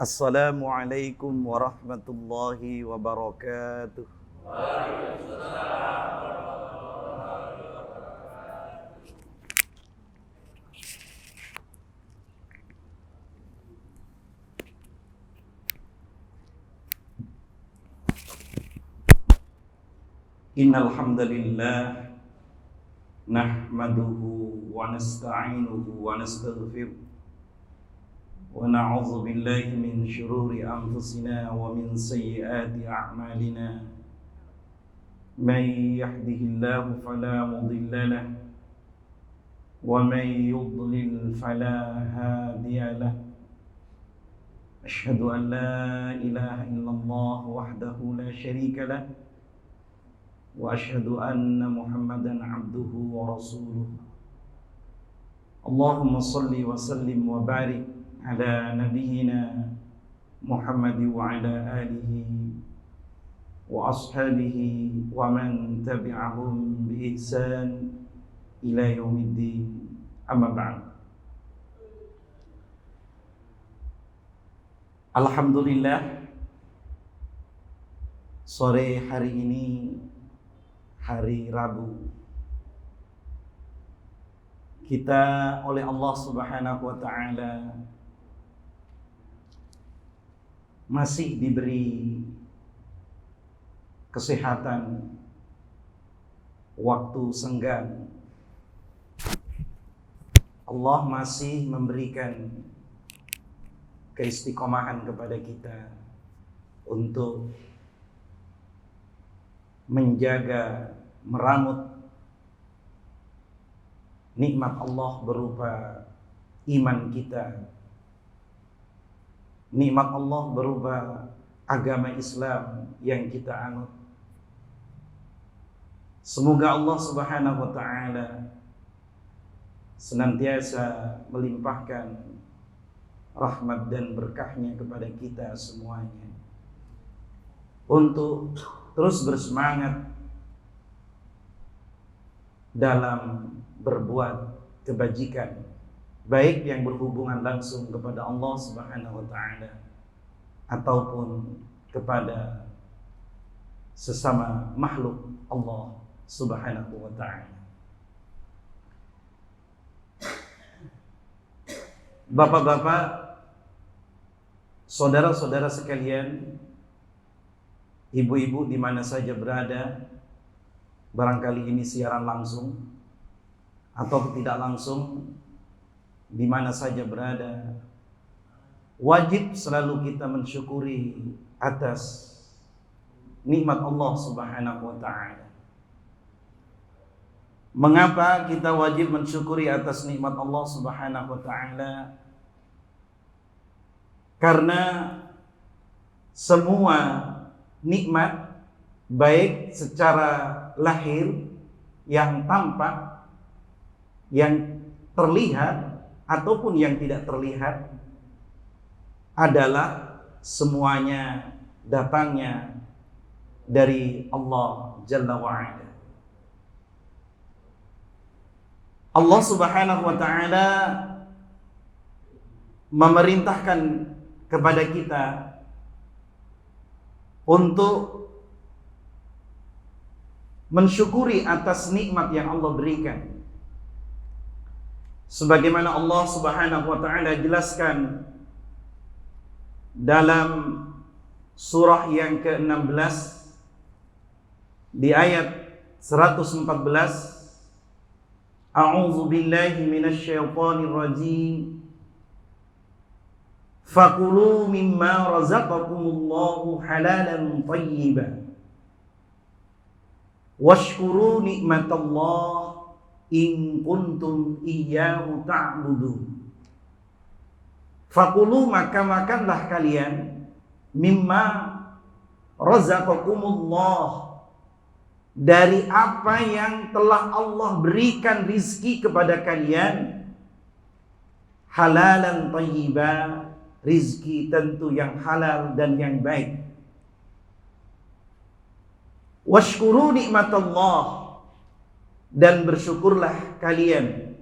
Assalamualaikum warahmatullahi wabarakatuh. Innal hamdalillah nahmaduhu wa nasta'inuhu wa nastaghfiruh wa na'udzu billahi min shururi anfusina wa min sayyiati a'malina may yahdihillahu fala mudilla lahu wa may yudlil fala hadiya lahu asyhadu an la ilaha illallah wahdahu la syarika lahu wa asyhadu anna Muhammadan abduhu wa rasuluh. Allahumma salli wa sallim wa barik ala nabiyyina Muhammad wa ala alihi wa ashabihi wa man tabi'ahum bi ihsan ila yaumiddin. Amma ba'd. Alhamdulillah, sore hari ini hari Rabu, kita oleh Allah Subhanahu wa ta'ala masih diberi kesehatan, waktu senggang. Allah masih memberikan keistiqomahan kepada kita untuk menjaga, meramut nikmat Allah berupa iman kita, nikmat Allah berupa agama Islam yang kita anut. Semoga Allah Subhanahu wa ta'ala senantiasa melimpahkan rahmat dan berkahnya kepada kita semuanya untuk terus bersemangat dalam berbuat kebajikan, baik yang berhubungan langsung kepada Allah Subhanahu wa ta'ala ataupun kepada sesama makhluk Allah Subhanahu wa ta'ala. Bapak-bapak, saudara-saudara sekalian, ibu-ibu di mana saja berada, barangkali ini siaran langsung atau tidak langsung, di mana saja berada, wajib selalu kita mensyukuri atas nikmat Allah Subhanahu wa ta'ala. Mengapa kita wajib mensyukuri atas nikmat Allah Subhanahu wa ta'ala? Karena semua nikmat, baik secara lahir yang tampak, yang terlihat ataupun yang tidak terlihat, adalah semuanya datangnya dari Allah Jalla wa'ala. Allah Subhanahu wa ta'ala memerintahkan kepada kita untuk mensyukuri atas nikmat yang Allah berikan. Sebagaimana Allah Subhanahu wa ta'ala jelaskan dalam surah yang ke-16 di ayat 114, A'udzu billahi minasyaitonir rajim. Fakulu mimma razaqakumullahu halalan thayyiban washkuru nikmatallah in kuntum iyyahu ta'budun. Fakulu, maka makanlah kalian, mimma razaqakumullah, dari apa yang telah Allah berikan rizki kepada kalian, halalan thayyiban, rizki tentu yang halal dan yang baik. Washkuru nikmatallah, dan bersyukurlah kalian.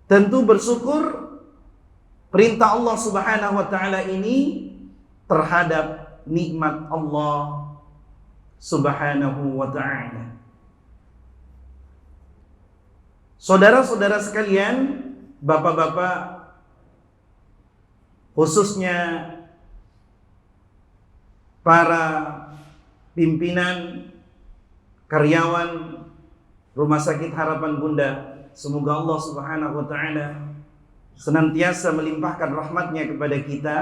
Tentu bersyukur perintah Allah Subhanahu wa taala ini terhadap nikmat Allah Subhanahu wa taala. Saudara-saudara sekalian, bapak-bapak, khususnya para pimpinan, karyawan Rumah Sakit Harapan Bunda, semoga Allah Subhanahu wa taala senantiasa melimpahkan rahmatnya kepada kita.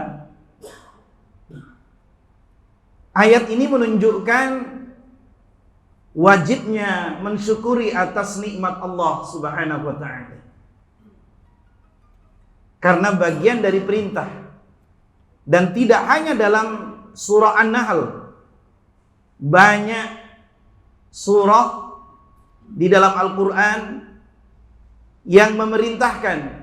Ayat ini menunjukkan wajibnya mensyukuri atas nikmat Allah Subhanahu wa taala. Karena bagian dari perintah, dan tidak hanya dalam surah An-Nahl, banyak surah di dalam Al-Quran yang memerintahkan,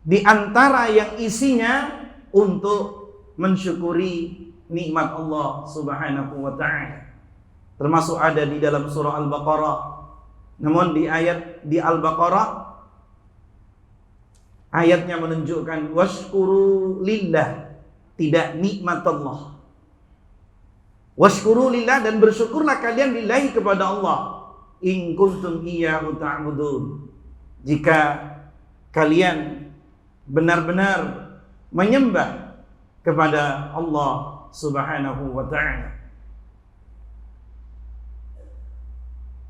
di antara yang isinya untuk mensyukuri nikmat Allah Subhanahu wa taala. Termasuk ada di dalam surah Al-Baqarah. Namun di Al-Baqarah ayatnya menunjukkan washkuru lillah, tidak nikmat Allah. Washkuru lillah, dan bersyukurlah kalian lillahi kepada Allah, in kuntum iyyahu ta'budun, jika kalian benar-benar menyembah kepada Allah Subhanahu wa ta'ala.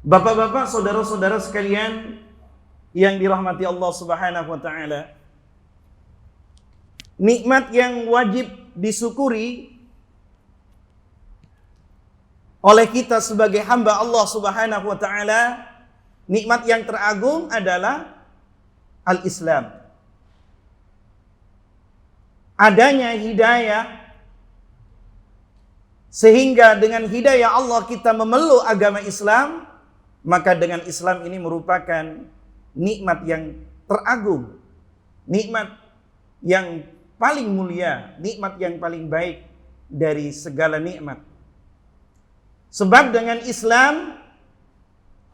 Bapak-bapak, saudara-saudara sekalian yang dirahmati Allah Subhanahu wa ta'ala, nikmat yang wajib disyukuri oleh kita sebagai hamba Allah Subhanahu wa ta'ala, nikmat yang teragung adalah al-Islam. Adanya hidayah, sehingga dengan hidayah Allah kita memeluk agama Islam, maka dengan Islam ini merupakan nikmat yang teragung, nikmat yang paling mulia, nikmat yang paling baik dari segala nikmat. Sebab dengan Islam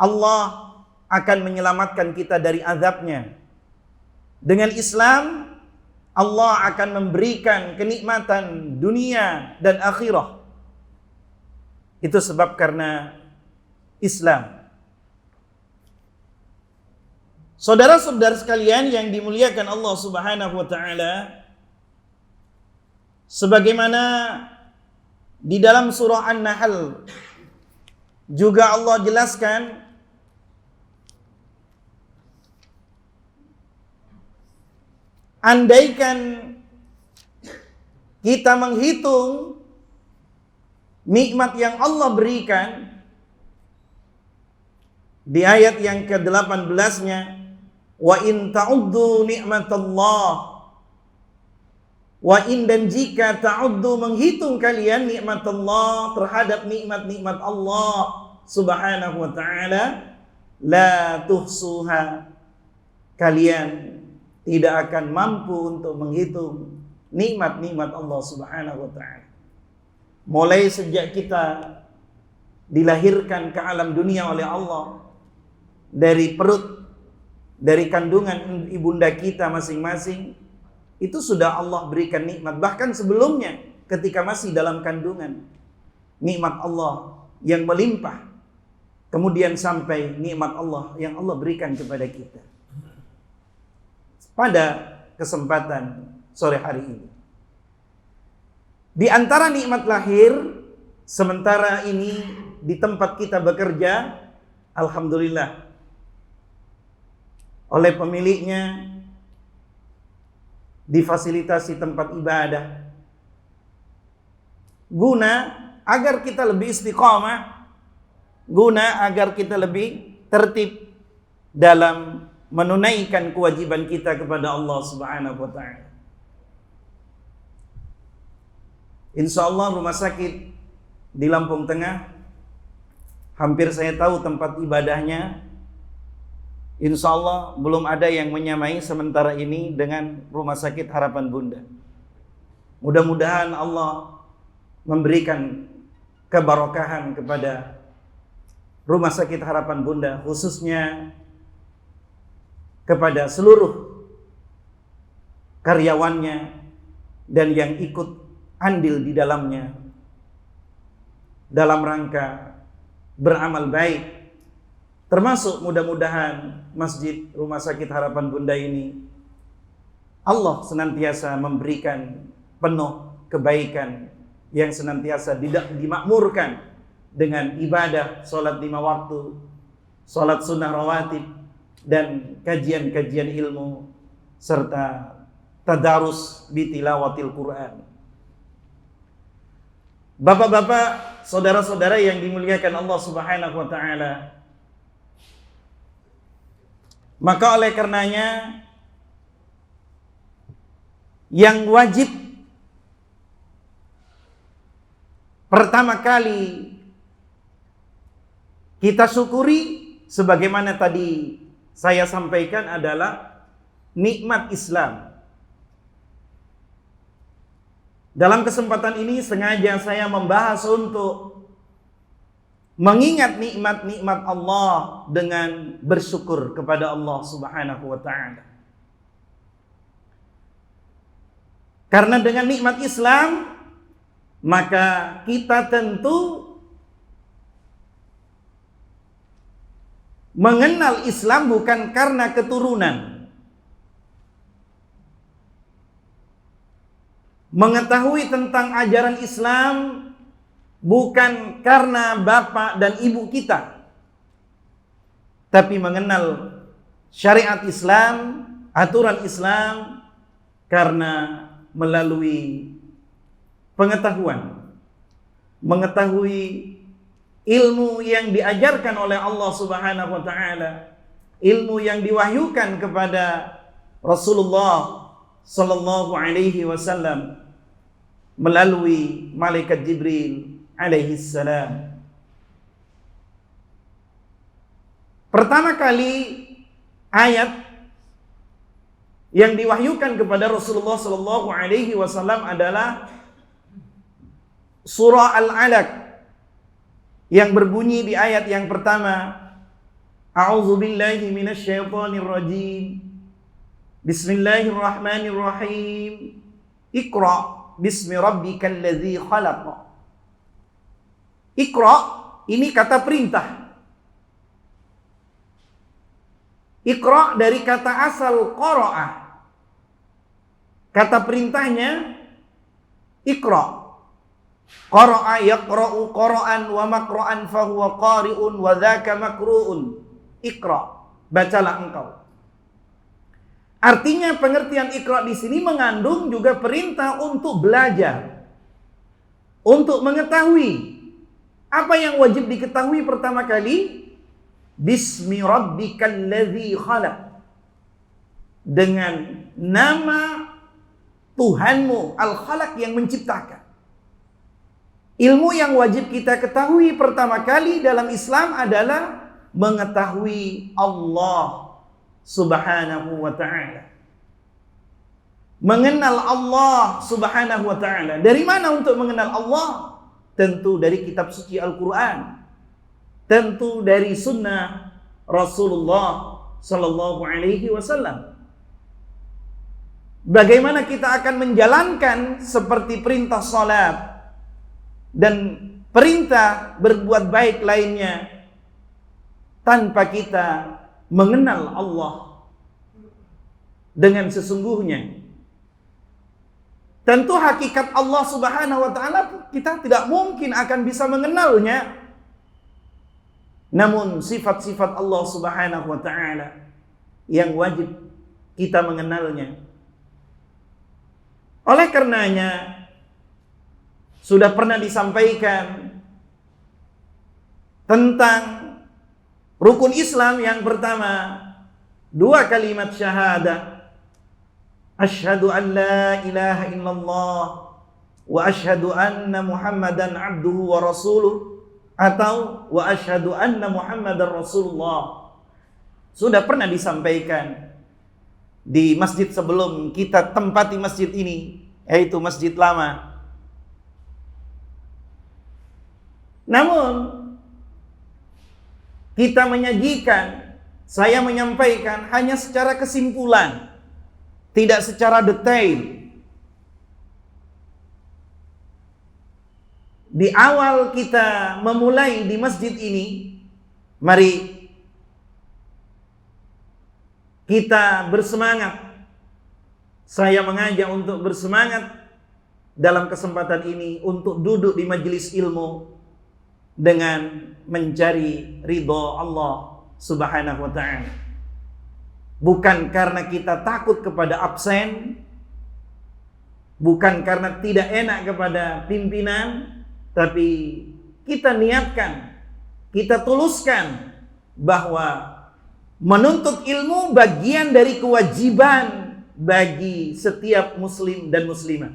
Allah akan menyelamatkan kita dari azabnya. Dengan Islam Allah akan memberikan kenikmatan dunia dan akhirah. Itu sebab karena Islam. Saudara-saudara sekalian yang dimuliakan Allah Subhanahu wa taala, sebagaimana di dalam surah An-Nahl juga Allah jelaskan, andaikan kita menghitung nikmat yang Allah berikan, di ayat yang ke-18-nya, wa in ta'uddu ni'matallah, wa in, dan jika ta'uddu menghitung kalian nikmat Allah, terhadap nikmat-nikmat Allah Subhanahu wa ta'ala, la tuhsuha, kalian tidak akan mampu untuk menghitung nikmat-nikmat Allah Subhanahu wa ta'ala. Mulai sejak kita dilahirkan ke alam dunia oleh Allah, dari perut, dari kandungan ibunda kita masing-masing, itu sudah Allah berikan nikmat. Bahkan sebelumnya ketika masih dalam kandungan, nikmat Allah yang melimpah, kemudian sampai nikmat Allah yang Allah berikan kepada kita. Pada kesempatan sore hari ini, di antara nikmat lahir sementara ini di tempat kita bekerja, alhamdulillah, oleh pemiliknya difasilitasi tempat ibadah, guna agar kita lebih istiqamah, guna agar kita lebih tertib dalam menunaikan kewajiban kita kepada Allah Subhanahu wa ta'ala. Insyaallah rumah sakit di Lampung Tengah, hampir saya tahu tempat ibadahnya, insyaallah belum ada yang menyamai sementara ini dengan Rumah Sakit Harapan Bunda. Mudah-mudahan Allah memberikan keberkahan kepada Rumah Sakit Harapan Bunda, khususnya kepada seluruh karyawannya, dan yang ikut andil di dalamnya dalam rangka beramal baik. Termasuk mudah-mudahan Masjid Rumah Sakit Harapan Bunda ini Allah senantiasa memberikan penuh kebaikan yang senantiasa dimakmurkan dengan ibadah, sholat 5 waktu, sholat sunnah rawatib, dan kajian-kajian ilmu, serta tadarus bitilawatil Quran. Bapak-bapak, saudara-saudara yang dimuliakan Allah Subhanahu wa ta'ala, maka oleh karenanya yang wajib pertama kali kita syukuri, sebagaimana tadi saya sampaikan, adalah nikmat Islam. Dalam kesempatan ini sengaja saya membahas untuk mengingat nikmat-nikmat Allah dengan bersyukur kepada Allah Subhanahu wa ta'ala. Karena dengan nikmat Islam, maka kita tentu mengenal Islam bukan karena keturunan, mengetahui tentang ajaran Islam bukan karena bapak dan ibu kita, tapi mengenal syariat Islam, aturan Islam, karena melalui pengetahuan, mengetahui ilmu yang diajarkan oleh Allah Subhanahu wa ta'ala, ilmu yang diwahyukan kepada Rasulullah sallallahu alaihi wasallam melalui malaikat Jibril alaihi salam. Pertama kali ayat yang diwahyukan kepada Rasulullah sallallahu alaihi wasallam adalah surah Al-Alaq yang berbunyi di ayat yang pertama, A'udzubillahi minasyaitonir rajim. Bismillahirrahmanirrahim. Iqra bismi rabbikal ladzi khalaq. Iqra ini kata perintah. Iqra dari kata asal qara'ah. Kata perintahnya Iqra. Qara'a yaqra'u qara'an wa maqra'an fahuwa qari'un wa dzaka makru'un. Iqra, bacalah engkau. Artinya pengertian Iqra di sini mengandung juga perintah untuk belajar, untuk mengetahui. Apa yang wajib diketahui pertama kali? Bismi rabbikal ladzi khalaq. Dengan nama Tuhanmu Al-Khalaq yang menciptakan. Ilmu yang wajib kita ketahui pertama kali dalam Islam adalah mengetahui Allah Subhanahu wa ta'ala. Mengenal Allah Subhanahu wa ta'ala. Dari mana untuk mengenal Allah? Tentu dari kitab suci Al-Quran. Tentu dari sunnah Rasulullah sallallahu alaihi wasallam. Bagaimana kita akan menjalankan seperti perintah salat dan perintah berbuat baik lainnya tanpa kita mengenal Allah dengan sesungguhnya? Tentu hakikat Allah Subhanahu wa ta'ala kita tidak mungkin akan bisa mengenalnya. Namun sifat-sifat Allah Subhanahu wa ta'ala yang wajib kita mengenalnya. Oleh karenanya sudah pernah disampaikan tentang rukun Islam yang pertama, 2 kalimat syahadah. Asyhadu an la ilaha illallah wa asyhadu anna Muhammadan abduhu wa rasuluh, atau wa asyhadu anna Muhammadar Rasulullah. Sudah pernah disampaikan di masjid sebelum kita tempati masjid ini, yaitu Masjid Lama. Namun kita menyajikan, saya menyampaikan hanya secara kesimpulan, tidak secara detail. Di awal kita memulai di masjid ini, mari kita bersemangat. Saya mengajak untuk bersemangat dalam kesempatan ini untuk duduk di majelis ilmu dengan mencari ridha Allah Subhanahu wa ta'ala. Bukan karena kita takut kepada absen, bukan karena tidak enak kepada pimpinan, tapi kita niatkan, kita tuluskan bahwa menuntut ilmu bagian dari kewajiban bagi setiap muslim dan muslimah.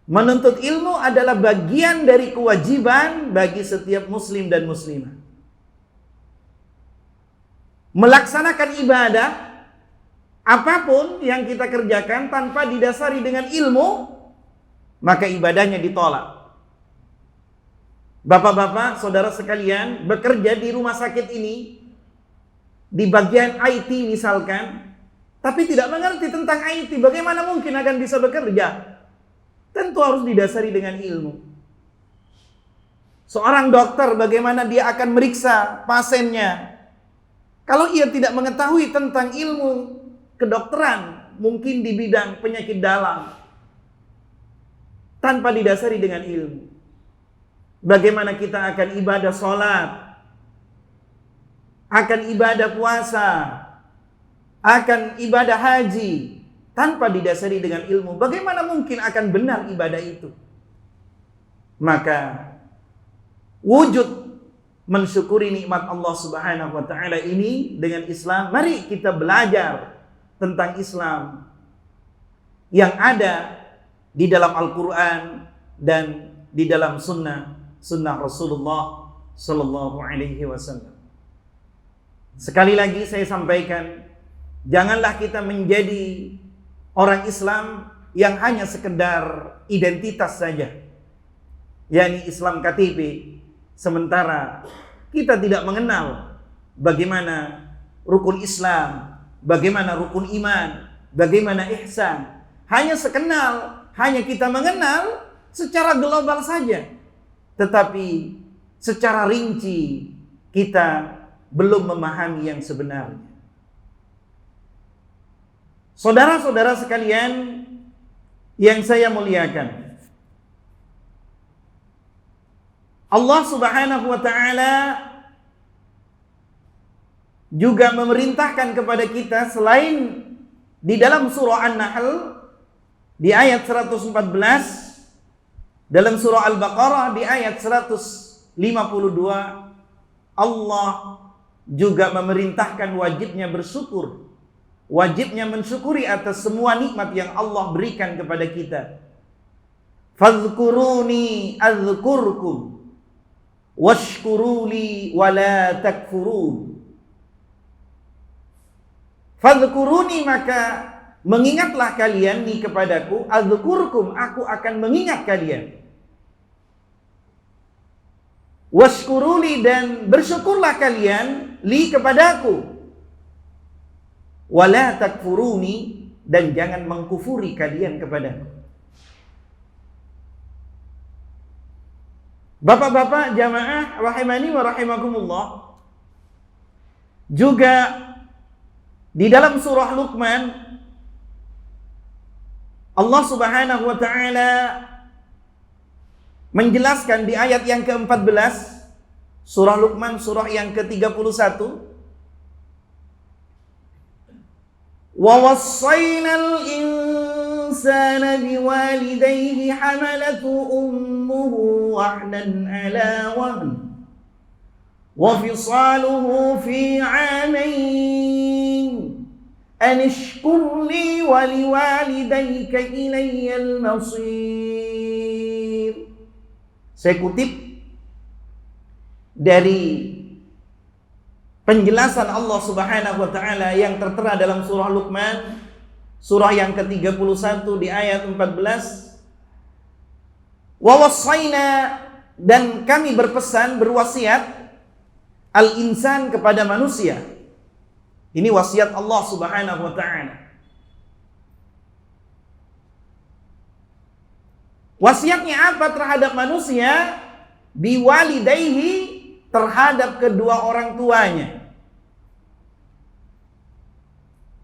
Menuntut ilmu adalah bagian dari kewajiban bagi setiap muslim dan muslimah. Melaksanakan ibadah apapun yang kita kerjakan tanpa didasari dengan ilmu, maka ibadahnya ditolak. Bapak-bapak, saudara sekalian, bekerja di rumah sakit ini, di bagian IT misalkan, tapi tidak mengerti tentang IT, bagaimana mungkin akan bisa bekerja? Tentu harus didasari dengan ilmu. Seorang dokter, bagaimana dia akan meriksa pasiennya? Kalau ia tidak mengetahui tentang ilmu kedokteran, mungkin di bidang penyakit dalam, tanpa didasari dengan ilmu. Bagaimana kita akan ibadah sholat, akan ibadah puasa, akan ibadah haji, tanpa didasari dengan ilmu, bagaimana mungkin akan benar ibadah itu? Maka wujud mensyukuri nikmat Allah Subhanahu wa ta'ala ini dengan Islam. Mari kita belajar tentang Islam yang ada di dalam Al-Quran dan di dalam sunnah Rasulullah Sallallahu Alaihi Wasallam. Sekali lagi saya sampaikan, janganlah kita menjadi orang Islam yang hanya sekedar identitas saja, yakni Islam KTP, sementara kita tidak mengenal bagaimana rukun Islam, bagaimana rukun iman, bagaimana ihsan. Hanya kita mengenal secara global saja, tetapi secara rinci kita belum memahami yang sebenarnya. Saudara-saudara sekalian yang saya muliakan, Allah Subhanahu wa ta'ala juga memerintahkan kepada kita, selain di dalam surah An-Nahl di ayat 114, dalam surah Al-Baqarah di ayat 152, Allah juga memerintahkan wajibnya bersyukur, wajibnya mensyukuri atas semua nikmat yang Allah berikan kepada kita. Fadhkuruni adzkurkum washkuruli wala takfurun. Fadhkuruni, maka mengingatlah kalian nih kepadaku, adzkurkum, aku akan mengingat kalian. Washkuruli, dan bersyukurlah kalian li kepadaku. Wala takfuruni, dan jangan mengkufuri kalian kepadaku. Bapak-bapak jamaah rahimani wa rahimakumullah, juga di dalam surah Luqman Allah Subhanahu wa ta'ala menjelaskan di ayat yang ke-14, surah Luqman surah yang ke-31, wa wassaynal insana biwalidayhi hamalatu ummuhu wahnan ala wahn wa fisaluhu fi 'amayn an ishkur li wa liwalidayka ilayyal masir. Saya kutip dari penjelasan Allah Subhanahu wa ta'ala yang tertera dalam surah Luqman, surah yang ke-31 di ayat 14. Wa wassayna, dan kami berpesan, berwasiat, al-insan, kepada manusia. Ini wasiat Allah Subhanahu wa ta'ala. Wasiatnya apa terhadap manusia? Biwalidayhi, terhadap kedua orang tuanya.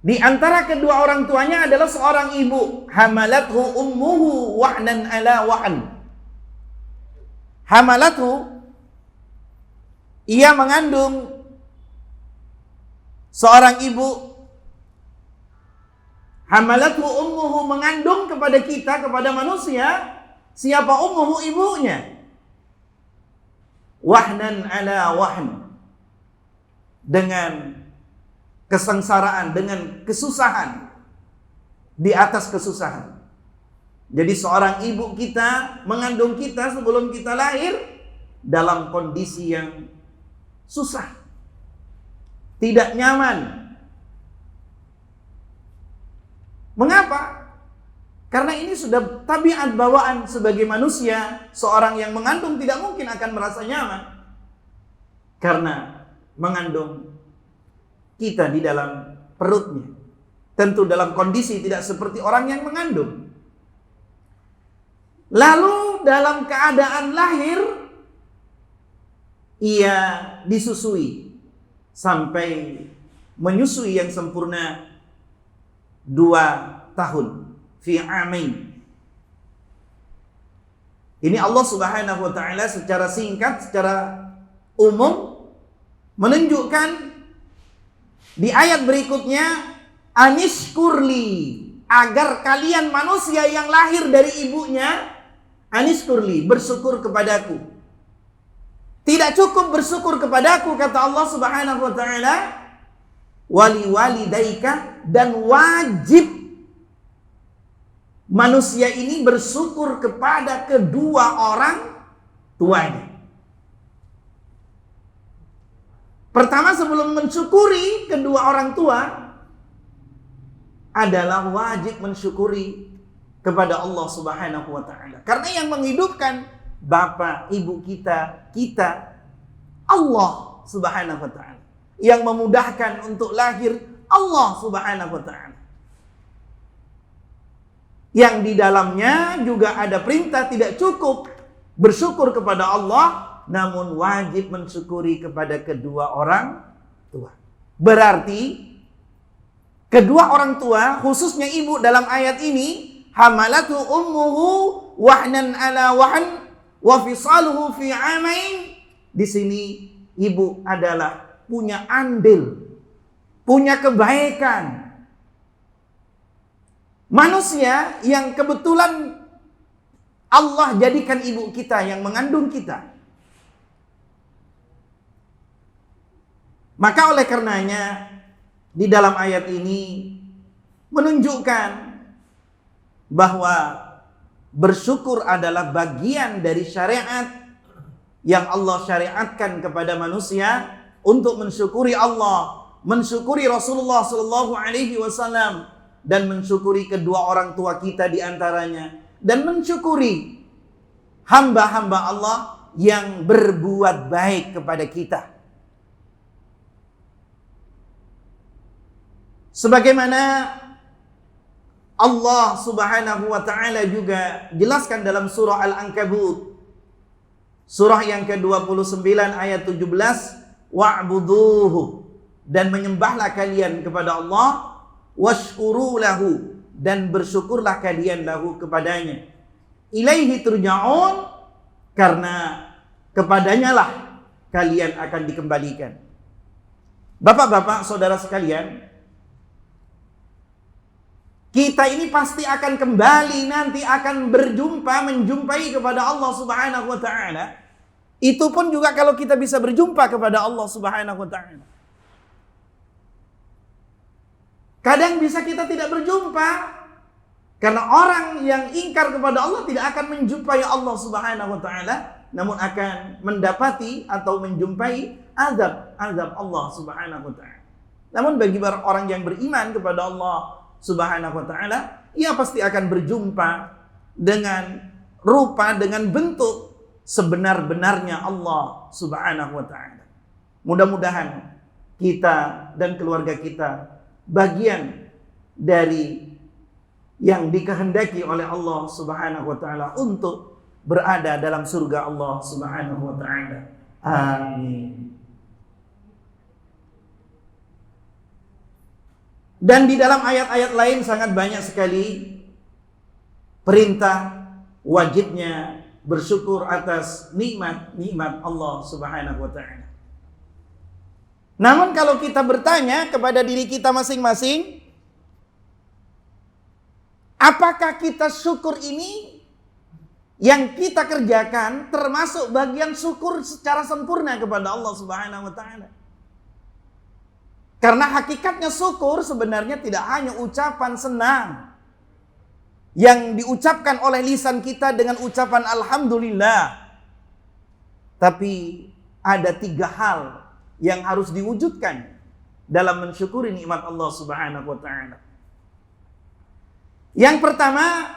Di antara kedua orang tuanya adalah seorang ibu. Hamalathu ummuhu wahnan ala wahn. Hamalathu, ia mengandung seorang ibu. Hamalathu ummuhu, mengandung kepada kita, kepada manusia. Siapa ummuhu? Ibunya. Wahnan ala wahn, dengan kesengsaraan, dengan kesusahan di atas kesusahan. Jadi seorang ibu kita mengandung kita sebelum kita lahir dalam kondisi yang susah, tidak nyaman. Mengapa? Karena ini sudah tabiat bawaan sebagai manusia. Seorang yang mengandung tidak mungkin akan merasa nyaman, karena mengandung kita di dalam perutnya. Tentu dalam kondisi tidak seperti orang yang mengandung. Lalu dalam keadaan lahir, ia disusui sampai menyusui yang sempurna 2 tahun. Fi amain. Ini Allah Subhanahu wa taala secara singkat, secara umum menunjukkan di ayat berikutnya, anishkurli, agar kalian manusia yang lahir dari ibunya, anishkurli, bersyukur kepadaku. Tidak cukup bersyukur kepadaku, kata Allah Subhanahu wa taala, wali walidaika, dan wajib manusia ini bersyukur kepada kedua orang tuanya. Pertama, sebelum mensyukuri kedua orang tua, adalah wajib mensyukuri kepada Allah Subhanahu wa taala. Karena yang menghidupkan bapak, ibu kita, Allah Subhanahu wa taala. Yang memudahkan untuk lahir, Allah Subhanahu wa taala. Yang di dalamnya juga ada perintah tidak cukup bersyukur kepada Allah, namun wajib mensyukuri kepada kedua orang tua. Berarti kedua orang tua, khususnya ibu dalam ayat ini, hamalatu ummuhu wahnan ala wahn wa fisaluhu fi amain. Di sini ibu adalah punya andil, punya kebaikan. Manusia yang kebetulan Allah jadikan ibu kita yang mengandung kita. Maka oleh karenanya di dalam ayat ini menunjukkan bahwa bersyukur adalah bagian dari syariat yang Allah syariatkan kepada manusia untuk mensyukuri Allah, mensyukuri Rasulullah sallallahu alaihi wasallam, dan mensyukuri kedua orang tua kita di antaranya, dan mensyukuri hamba-hamba Allah yang berbuat baik kepada kita. Sebagaimana Allah Subhanahu wa taala juga jelaskan dalam surah Al-Ankabut, surah yang ke-29 ayat 17, wa'buduhu, dan menyembahlah kalian kepada Allah, washkuru lahu, dan bersyukurlah kalian lahu kepadanya, ilaihi turja'un, karena kepadanya lah kalian akan dikembalikan. Bapak-bapak, saudara sekalian, kita ini pasti akan kembali, nanti akan menjumpai kepada Allah Subhanahu wa taala. Itu pun juga kalau kita bisa berjumpa kepada Allah Subhanahu wa taala. Kadang bisa kita tidak berjumpa, karena orang yang ingkar kepada Allah tidak akan menjumpai Allah Subhanahu wa taala, namun akan mendapati atau menjumpai azab Allah Subhanahu wa taala. Namun bagi orang yang beriman kepada Allah Subhanahu wa taala, ia pasti akan berjumpa dengan rupa, dengan bentuk sebenar-benarnya Allah Subhanahu wa taala. Mudah-mudahan kita dan keluarga kita bagian dari yang dikehendaki oleh Allah Subhanahu wa taala untuk berada dalam surga Allah Subhanahu wa taala. Amin. Dan di dalam ayat-ayat lain sangat banyak sekali perintah wajibnya bersyukur atas nikmat-nikmat Allah Subhanahu wa taala. Namun kalau kita bertanya kepada diri kita masing-masing, apakah kita syukur ini yang kita kerjakan termasuk bagian syukur secara sempurna kepada Allah Subhanahu wa taala? Karena hakikatnya syukur sebenarnya tidak hanya ucapan senang yang diucapkan oleh lisan kita dengan ucapan alhamdulillah. Tapi ada 3 hal yang harus diwujudkan dalam mensyukuri nikmat Allah Subhanahu wa taala. Yang pertama,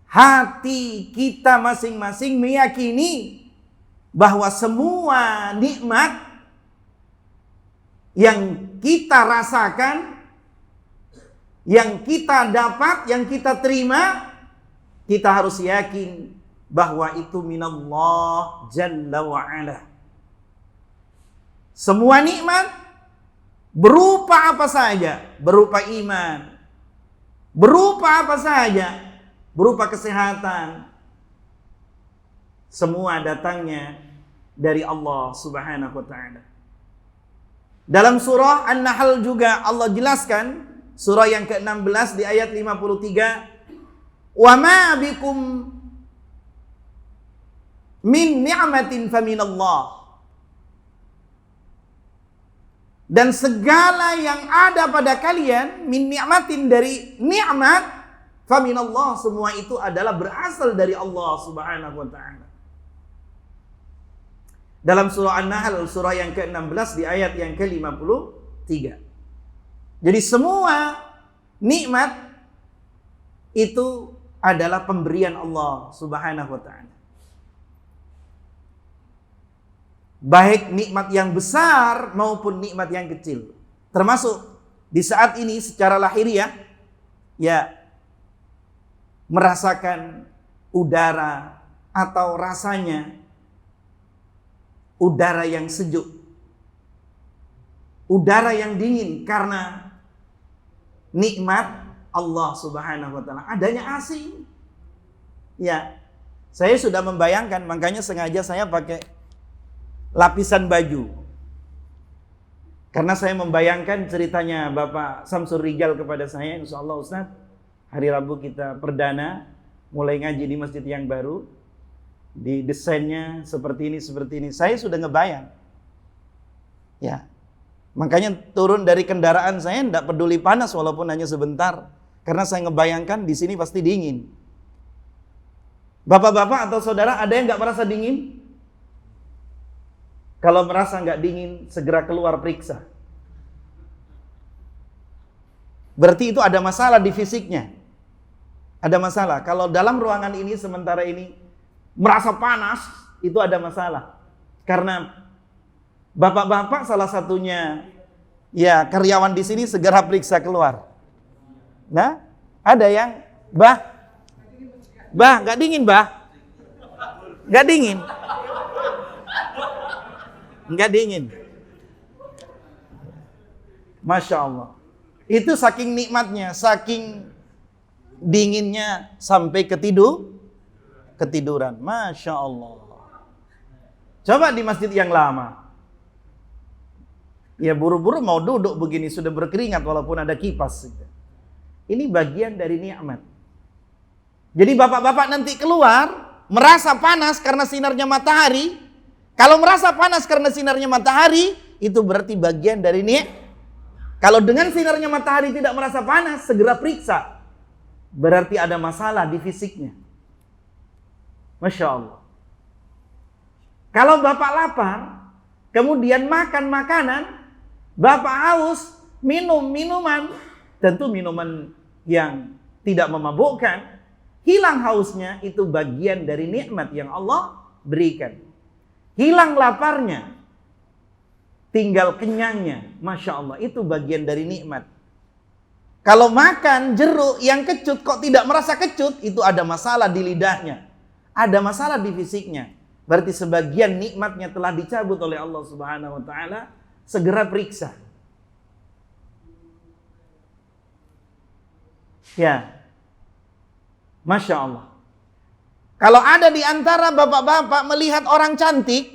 hati kita masing-masing meyakini bahwa semua nikmat yang kita rasakan, yang kita dapat, yang kita terima, kita harus yakin bahwa itu minallah jalla wa ala. Semua nikmat berupa apa saja, berupa iman, berupa apa saja, berupa kesehatan, semua datangnya dari Allah Subhanahu wa taala. Dalam surah An-Nahl juga Allah jelaskan, surah yang ke-16 di ayat 53, "Wa ma bikum min ni'matin faminallah." Dan segala yang ada pada kalian min ni'matin, dari nikmat, faminallah, semua itu adalah berasal dari Allah Subhanahu wa taala. Dalam surah An-Nahl, surah yang ke-16 di ayat yang ke-53. Jadi semua nikmat itu adalah pemberian Allah Subhanahu wa taala. Baik nikmat yang besar maupun nikmat yang kecil. Termasuk di saat ini secara lahiriah, ya, merasakan udara atau rasanya udara yang sejuk, udara yang dingin karena nikmat Allah Subhanahu wa taala. Adanya AC. Ya, saya sudah membayangkan, makanya sengaja saya pakai lapisan baju. Karena saya membayangkan ceritanya Bapak Samsul Rijal kepada saya, insyaallah Ustaz, hari Rabu kita perdana mulai ngaji di masjid yang baru. Di desainnya seperti ini, seperti ini. Saya sudah ngebayang. Ya. Makanya turun dari kendaraan saya tidak peduli panas walaupun hanya sebentar. Karena saya ngebayangkan di sini pasti dingin. Bapak-bapak atau saudara, ada yang nggak merasa dingin? Kalau merasa nggak dingin, segera keluar periksa. Berarti itu ada masalah di fisiknya. Ada masalah. Kalau dalam ruangan ini sementara ini merasa panas, itu ada masalah. Karena bapak-bapak salah satunya, ya, karyawan di sini segera periksa keluar. Nah, ada yang, bah, nggak dingin, bah, nggak dingin, nggak dingin. Masya Allah. Itu saking nikmatnya, saking dinginnya sampai ketiduran. Masya Allah. Coba di masjid yang lama. Ya buru-buru mau duduk begini, sudah berkeringat walaupun ada kipas. Ini bagian dari nikmat. Jadi bapak-bapak nanti keluar, merasa panas karena sinarnya matahari. Kalau merasa panas karena sinarnya matahari, itu berarti bagian dari nikmat. Kalau dengan sinarnya matahari tidak merasa panas, segera periksa. Berarti ada masalah di fisiknya. Masya Allah. Kalau bapak lapar, kemudian makan makanan, bapak haus, minum minuman, tentu minuman yang tidak memabukkan, hilang hausnya, itu bagian dari nikmat yang Allah berikan. Hilang laparnya, tinggal kenyangnya, Masya Allah, itu bagian dari nikmat. Kalau makan jeruk yang kecut kok tidak merasa kecut, itu ada masalah di lidahnya. Ada masalah di fisiknya. Berarti sebagian nikmatnya telah dicabut oleh Allah Subhanahu wa taala. Segera periksa. Ya. Masya Allah. Kalau ada di antara bapak-bapak melihat orang cantik,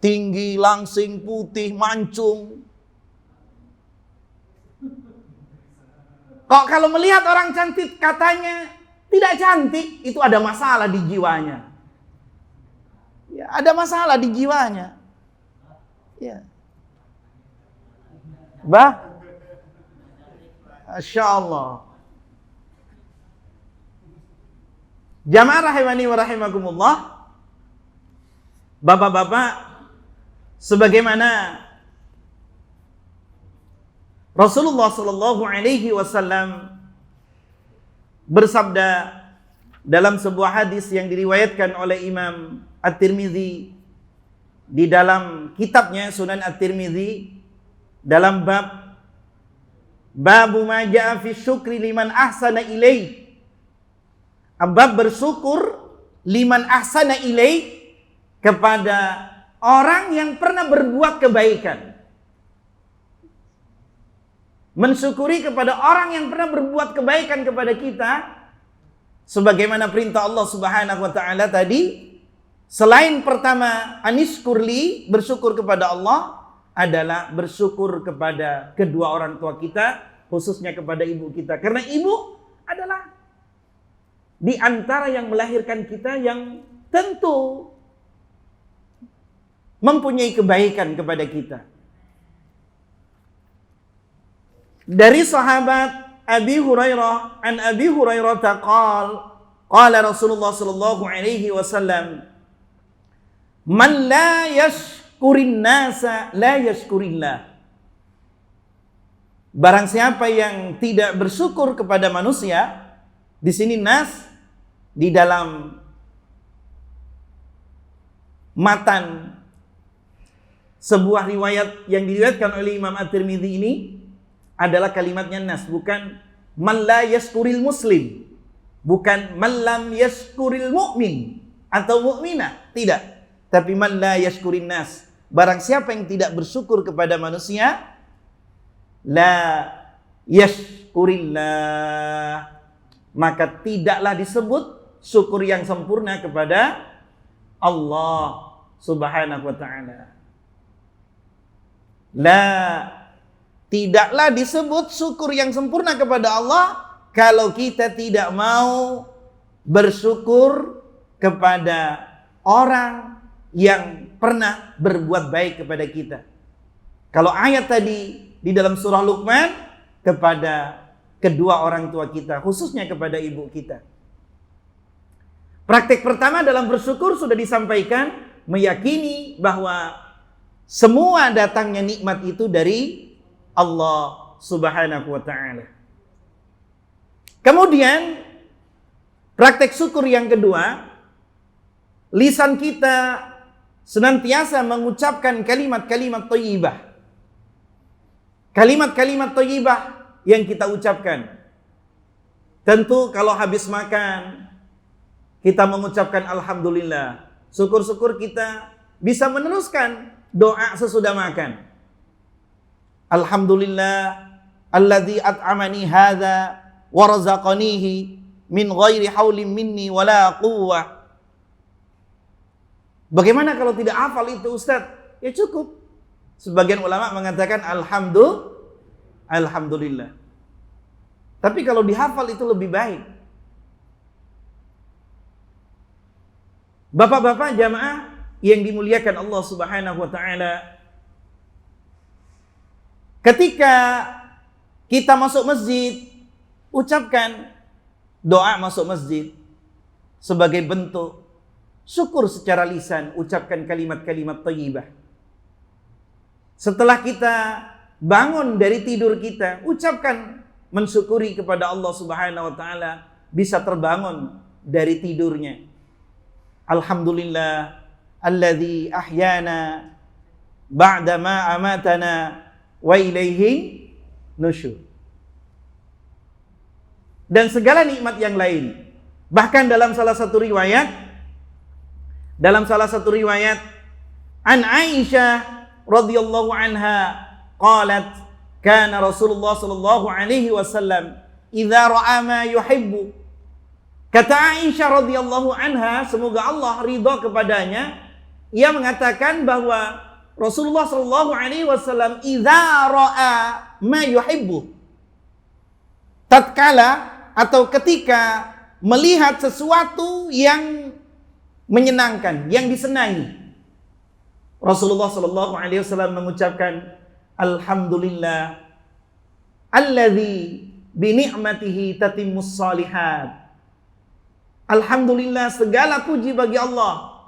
tinggi, langsing, putih, mancung. Kok kalau melihat orang cantik katanya tidak cantik, itu ada masalah di jiwanya. Ya, ada masalah di jiwanya. Ya. Masya Allah. Jamaah rahimani wa rahimakumullah. Bapak-bapak, sebagaimana Rasulullah sallallahu alaihi wasallam bersabda dalam sebuah hadis yang diriwayatkan oleh Imam At-Tirmidzi di dalam kitabnya Sunan At-Tirmidzi dalam bab ma jaa fi syukri liman ahsana ilaih. Bab bersyukur liman ahsana ilaih, kepada orang yang pernah berbuat kebaikan. Mensyukuri kepada orang yang pernah berbuat kebaikan kepada kita, sebagaimana perintah Allah Subhanahu wa taala tadi. Selain pertama aniskurli, bersyukur kepada Allah, adalah bersyukur kepada kedua orang tua kita, khususnya kepada ibu kita. Karena ibu adalah di antara yang melahirkan kita yang tentu mempunyai kebaikan kepada kita. Dari sahabat Abi Hurairah, an Abi Hurairah qala Rasulullah sallallahu alaihi wasallam, man la yashkurin nasa la yashkurillah. Barang siapa yang tidak bersyukur kepada manusia, di sini nas di dalam matan sebuah riwayat yang diriwayatkan oleh Imam At-Tirmidzi ini adalah kalimatnya nas, bukan man la yashkuril muslim, bukan man lam yashkuril mu'min atau mu'minah, tidak, tapi man la yashkurin nas. Barang siapa yang tidak bersyukur kepada manusia, la yashkurillah, maka tidaklah disebut syukur yang sempurna kepada Allah Subhanahu wa ta'ala. Tidaklah disebut syukur yang sempurna kepada Allah kalau kita tidak mau bersyukur kepada orang yang pernah berbuat baik kepada kita. Kalau ayat tadi di dalam surah Luqman, kepada kedua orang tua kita, khususnya kepada ibu kita. Praktek pertama dalam bersyukur sudah disampaikan, meyakini bahwa semua datangnya nikmat itu dari Allah Subhanahu wa ta'ala. Kemudian praktek syukur yang kedua, lisan kita senantiasa mengucapkan kalimat-kalimat thayyibah. Kalimat-kalimat thayyibah yang kita ucapkan. Tentu kalau habis makan kita mengucapkan alhamdulillah. Syukur-syukur kita bisa meneruskan doa sesudah makan. Alhamdulillah alladzi at'amani hadza wa razaqanihi min ghairi haulin minni wala quwwah. Bagaimana kalau tidak hafal itu, Ustaz? Ya cukup. Sebagian ulama mengatakan alhamdulillah. Tapi kalau dihafal itu lebih baik. Bapak-bapak jamaah yang dimuliakan Allah Subhanahu wa ta'ala, ketika kita masuk masjid, ucapkan doa masuk masjid sebagai bentuk syukur secara lisan, ucapkan kalimat-kalimat thayyibah. Setelah kita bangun dari tidur kita, ucapkan mensyukuri kepada Allah Subhanahu wa ta'ala bisa terbangun dari tidurnya. Alhamdulillah alladzi ahyana ba'da ma amatana wa ilaihi nusyur. Dan segala nikmat yang lain. Bahkan dalam salah satu riwayat an Aisyah radhiyallahu anha qalat kana Rasulullah sallallahu alaihi wasallam idza ra'a ma yuhibbu. Kata Aisyah radhiyallahu anha, semoga Allah ridha kepadanya, ia mengatakan bahwa Rasulullah sallallahu alaihi wasallam idza ra'a ma yuhibbu, tatkala atau ketika melihat sesuatu yang menyenangkan, yang disenangi, Rasulullah sallallahu alaihi wasallam mengucapkan alhamdulillah alladzi bi ni'matihi tatimmus shalihat. Alhamdulillah, segala puji bagi Allah.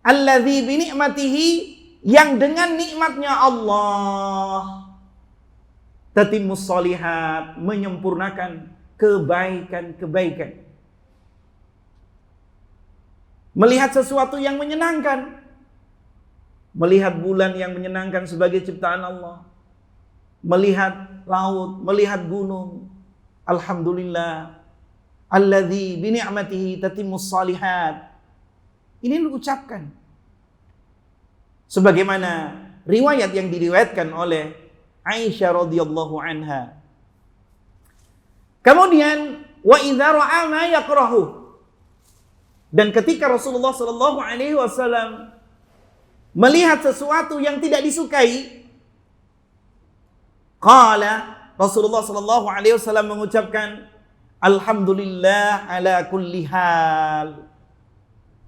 Alladzi bi ni'matihi, yang dengan nikmatnya Allah tatimmus shalihat, menyempurnakan kebaikan-kebaikan. Melihat sesuatu yang menyenangkan, melihat bulan yang menyenangkan sebagai ciptaan Allah, melihat laut, melihat gunung, alhamdulillah alladzi bi ni'matihi tatimmus shalihat. Ini diucapkan sebagaimana riwayat yang diriwayatkan oleh Aisyah radhiyallahu anha. Kemudian wa idza ra'a ma yakrahu, dan ketika Rasulullah sallallahu alaihi wasallam melihat sesuatu yang tidak disukai, qala, Rasulullah sallallahu alaihi wasallam mengucapkan alhamdulillah ala kulli hal.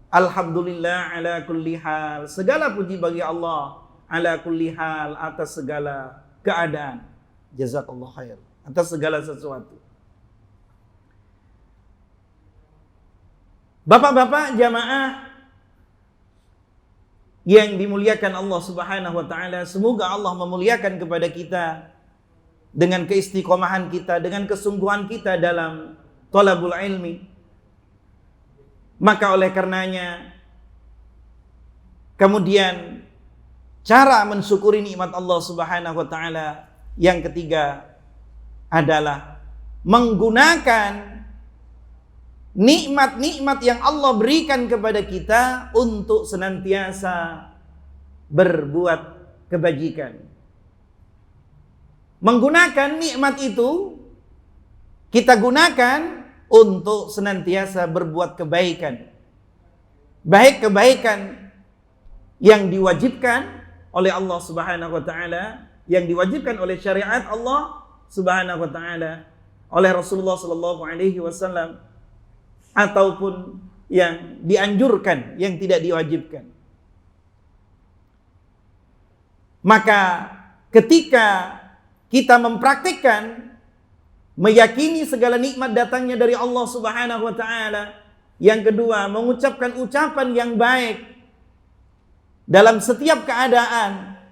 Alhamdulillah ala kulli hal, segala puji bagi Allah, ala kulli hal, atas segala keadaan. Jazakallahu khair, atas segala sesuatu. Bapak-bapak jamaah yang dimuliakan Allah Subhanahu wa taala, semoga Allah memuliakan kepada kita dengan keistiqomahan kita, dengan kesungguhan kita dalam thalabul ilmi. Maka oleh karenanya, kemudian cara mensyukuri nikmat Allah Subhanahu wa taala yang ketiga adalah menggunakan nikmat-nikmat yang Allah berikan kepada kita untuk senantiasa berbuat kebajikan. Menggunakan nikmat itu, kita gunakan untuk senantiasa berbuat kebaikan. Baik kebaikan yang diwajibkan oleh Allah Subhanahu wa taala, yang diwajibkan oleh syariat Allah Subhanahu wa taala, oleh Rasulullah sallallahu alaihi wasallam, ataupun yang dianjurkan, yang tidak diwajibkan. Maka ketika kita mempraktikkan, meyakini segala nikmat datangnya dari Allah Subhanahu wa taala, yang kedua mengucapkan ucapan yang baik dalam setiap keadaan.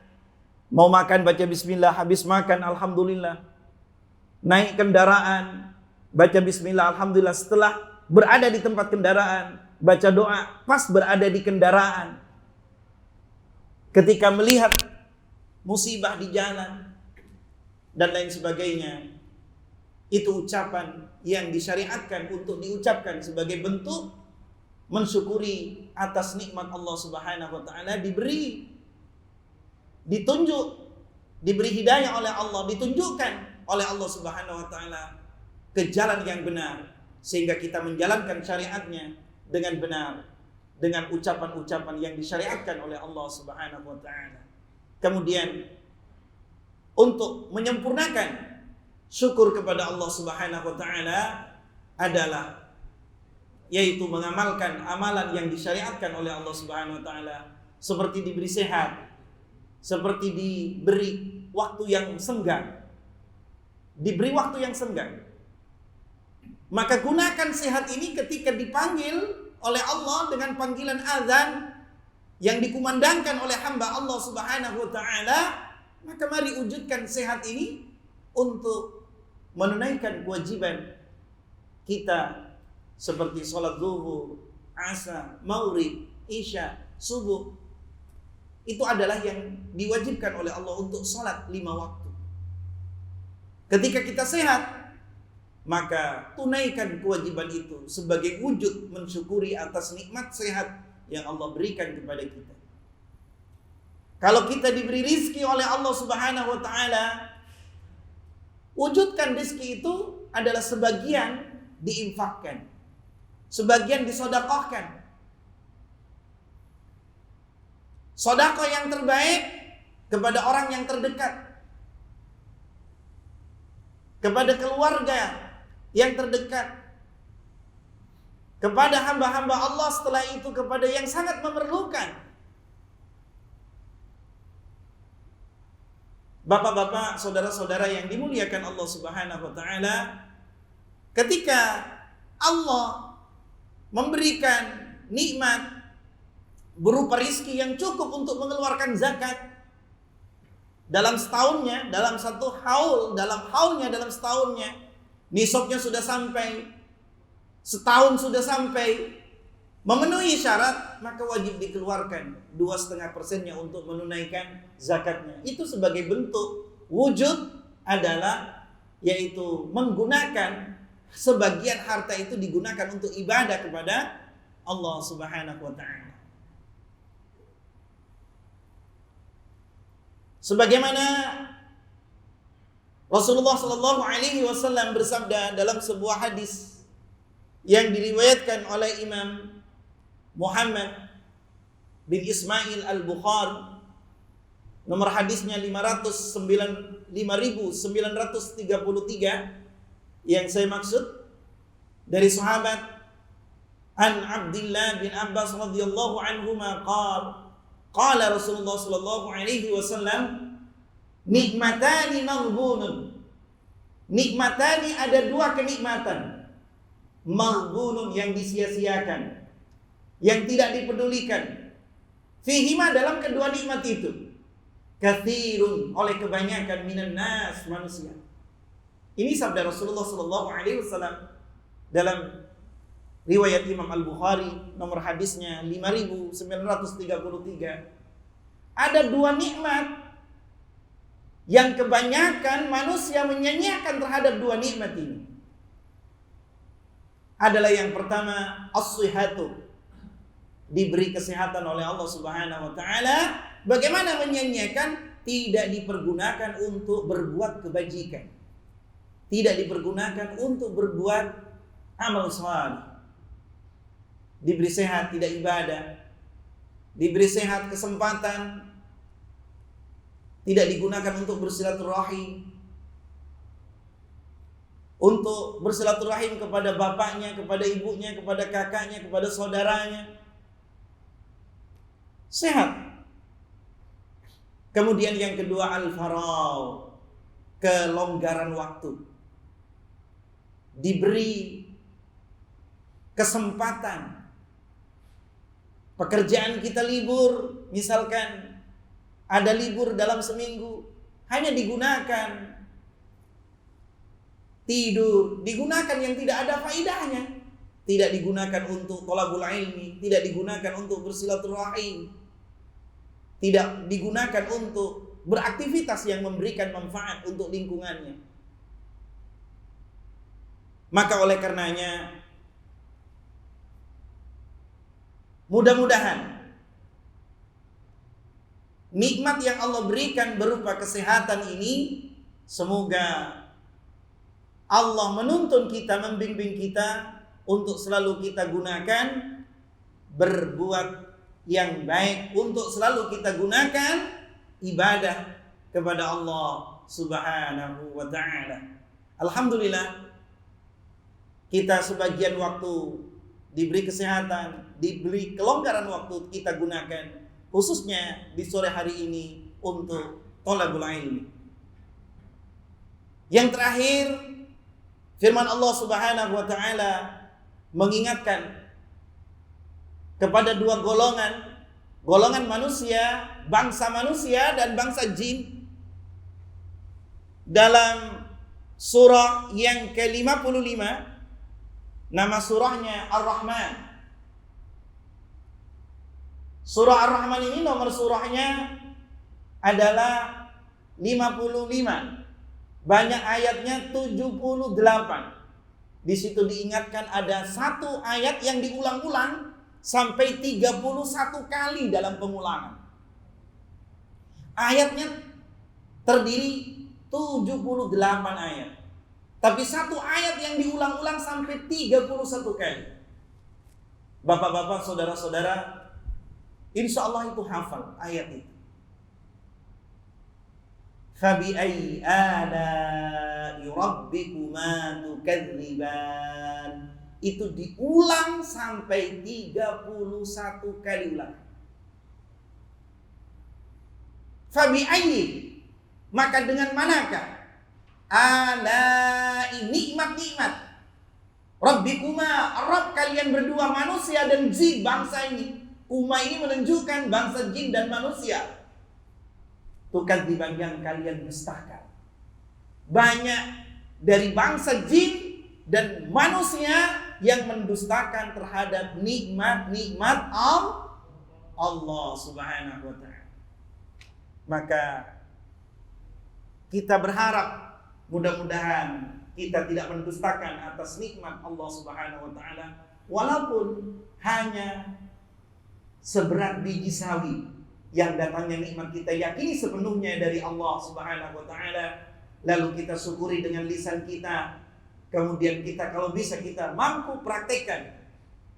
Mau makan baca bismillah, habis makan alhamdulillah. Naik kendaraan baca bismillah alhamdulillah, setelah berada di tempat kendaraan baca doa pas berada di kendaraan. Ketika melihat musibah di jalan dan lain sebagainya, itu ucapan yang disyariatkan untuk diucapkan sebagai bentuk mensyukuri atas nikmat Allah Subhanahu wa taala, ditunjuk, diberi hidayah oleh Allah, ditunjukkan oleh Allah Subhanahu wa taala ke jalan yang benar, sehingga kita menjalankan syariatnya dengan benar, dengan ucapan-ucapan yang disyariatkan oleh Allah Subhanahu wa taala. Kemudian untuk menyempurnakan syukur kepada Allah Subhanahu wa taala adalah yaitu mengamalkan amalan yang disyariatkan oleh Allah Subhanahu wa taala, seperti diberi sehat, seperti diberi waktu yang senggang. Diberi waktu yang senggang. Maka gunakan sehat ini ketika dipanggil oleh Allah dengan panggilan azan yang dikumandangkan oleh hamba Allah Subhanahu wa taala, maka mari wujudkan sehat ini untuk menunaikan kewajiban kita seperti sholat zuhur, asar, maghrib, isya, subuh. Itu adalah yang diwajibkan oleh Allah untuk sholat 5 waktu. Ketika kita sehat, maka tunaikan kewajiban itu sebagai wujud mensyukuri atas nikmat sehat yang Allah berikan kepada kita. Kalau kita diberi rizki oleh Allah Subhanahu wa ta'ala, wujudkan rizki itu adalah sebagian diinfakkan, sebagian disodakohkan. Sodakoh yang terbaik kepada orang yang terdekat, kepada keluarga yang terdekat, kepada hamba-hamba Allah, setelah itu kepada yang sangat memerlukan. Bapak-bapak, saudara-saudara yang dimuliakan Allah Subhanahu wa ta'ala, ketika Allah memberikan nikmat berupa rizki yang cukup untuk mengeluarkan zakat dalam setahunnya, dalam satu haul, dalam haulnya, dalam setahunnya, nisabnya sudah sampai, setahun sudah sampai, memenuhi syarat, maka wajib dikeluarkan 2,5%-nya untuk menunaikan zakatnya. Itu sebagai bentuk wujud adalah yaitu menggunakan sebagian harta itu digunakan untuk ibadah kepada Allah Subhanahu wa ta'ala. Sebagaimana Rasulullah sallallahu alaihi wasallam bersabda dalam sebuah hadis yang diriwayatkan oleh Imam Muhammad bin Ismail Al-Bukhari, nomor hadisnya 5933, yang saya maksud dari sahabat An Abdullah bin Abbas radhiyallahu anhuma qala Rasulullah sallallahu alaihi wasallam, nikmatani maghbunun. Nikmatani, ada dua kenikmatan. Maghbunun, yang disia-siakan, yang tidak dipedulikan. Fihima, dalam kedua nikmat itu. Katsirun, oleh kebanyakan minan nas, manusia. Ini sabda Rasulullah sallallahu alaihi wasallam dalam riwayat Imam Al-Bukhari, nomor hadisnya 5933. Ada dua nikmat yang kebanyakan manusia menyanyiakan terhadap dua nikmat ini. Adalah yang pertama, as-sihhatu, diberi kesehatan oleh Allah Subhanahu wa ta'ala. Bagaimana menyanyiakan? Tidak dipergunakan untuk berbuat kebajikan, tidak dipergunakan untuk berbuat amal saleh. Diberi sehat tidak ibadah, diberi sehat kesempatan tidak digunakan untuk bersilaturahim, untuk bersilaturahim kepada bapaknya, kepada ibunya, kepada kakaknya, kepada saudaranya. Sehat. Kemudian yang kedua, al-faragh, kelonggaran waktu. Diberi kesempatan. Pekerjaan kita libur, misalkan ada libur dalam seminggu, hanya digunakan tidur, digunakan yang tidak ada faedahnya, tidak digunakan untuk thalabul ilmi, tidak digunakan untuk bersilaturahim, tidak digunakan untuk beraktivitas yang memberikan manfaat untuk lingkungannya. Maka oleh karenanya, mudah-mudahan nikmat yang Allah berikan berupa kesehatan ini, semoga Allah menuntun kita, membimbing kita untuk selalu kita gunakan berbuat yang baik, untuk selalu kita gunakan ibadah kepada Allah Subhanahu wa ta'ala. Alhamdulillah, kita sebagian waktu diberi kesehatan, diberi kelonggaran waktu kita gunakan, khususnya di sore hari ini untuk thalabul ilmi. Yang terakhir, firman Allah Subhanahu wa ta'ala mengingatkan kepada dua golongan, golongan manusia, bangsa manusia dan bangsa jin, dalam surah yang ke-55. Nama surahnya Ar-Rahman. Surah Ar-Rahman ini nomor surahnya adalah 55 Banyak ayatnya 78. Di situ diingatkan ada satu ayat yang diulang-ulang sampai 31 kali dalam pengulangan. Ayatnya terdiri 78 ayat. Tapi satu ayat yang diulang-ulang sampai 31 kali. Bapak-bapak, saudara-saudara, insya Allah itu hafal ayat itu. Fabi'ayyi ala'i rabbikuma tukadziban. Itu diulang sampai 31 kali ulang. Fabi'ayyi, maka dengan manakah? Ala'i, nikmat-nikmat. Rabbikuma, Rabb kalian berdua, manusia dan jin, bangsa ini. Kuma ini menunjukkan bangsa jin dan manusia. Tukadziban, yang kalian dustakan. Banyak dari bangsa jin dan manusia yang mendustakan terhadap nikmat-nikmat Allah Subhanahu wa ta'ala. Maka kita berharap mudah-mudahan kita tidak mendustakan atas nikmat Allah Subhanahu wa ta'ala, walaupun hanya seberat biji sawi yang datangnya nikmat kita yakini sepenuhnya dari Allah Subhanahu wa ta'ala, lalu kita syukuri dengan lisan kita, kemudian kita kalau bisa kita mampu praktekkan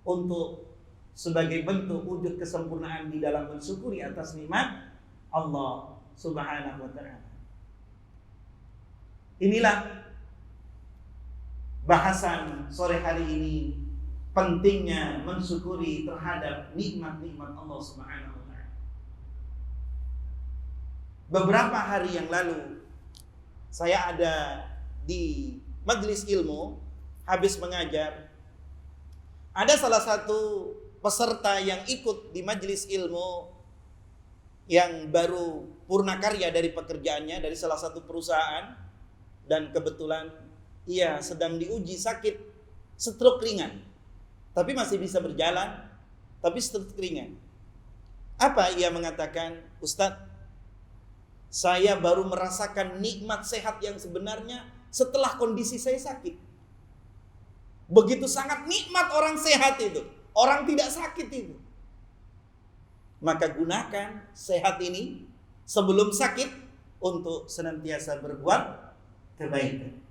untuk sebagai bentuk wujud kesempurnaan di dalam mensyukuri atas nikmat Allah Subhanahu wa ta'ala. Inilah bahasan sore hari ini, pentingnya mensyukuri terhadap nikmat-nikmat Allah Subhanahu wa ta'ala. Beberapa hari yang lalu saya ada di majelis ilmu, habis mengajar. Ada salah satu peserta yang ikut di majelis ilmu yang baru purna karya dari pekerjaannya dari salah satu perusahaan, dan kebetulan ia sedang diuji sakit stroke ringan, tapi masih bisa berjalan, tapi stroke ringan. Apa ia mengatakan? Ustadz, saya baru merasakan nikmat sehat yang sebenarnya setelah kondisi saya sakit. Begitu sangat nikmat orang sehat itu, orang tidak sakit itu. Maka gunakan sehat ini sebelum sakit untuk senantiasa berbuat kebaikan.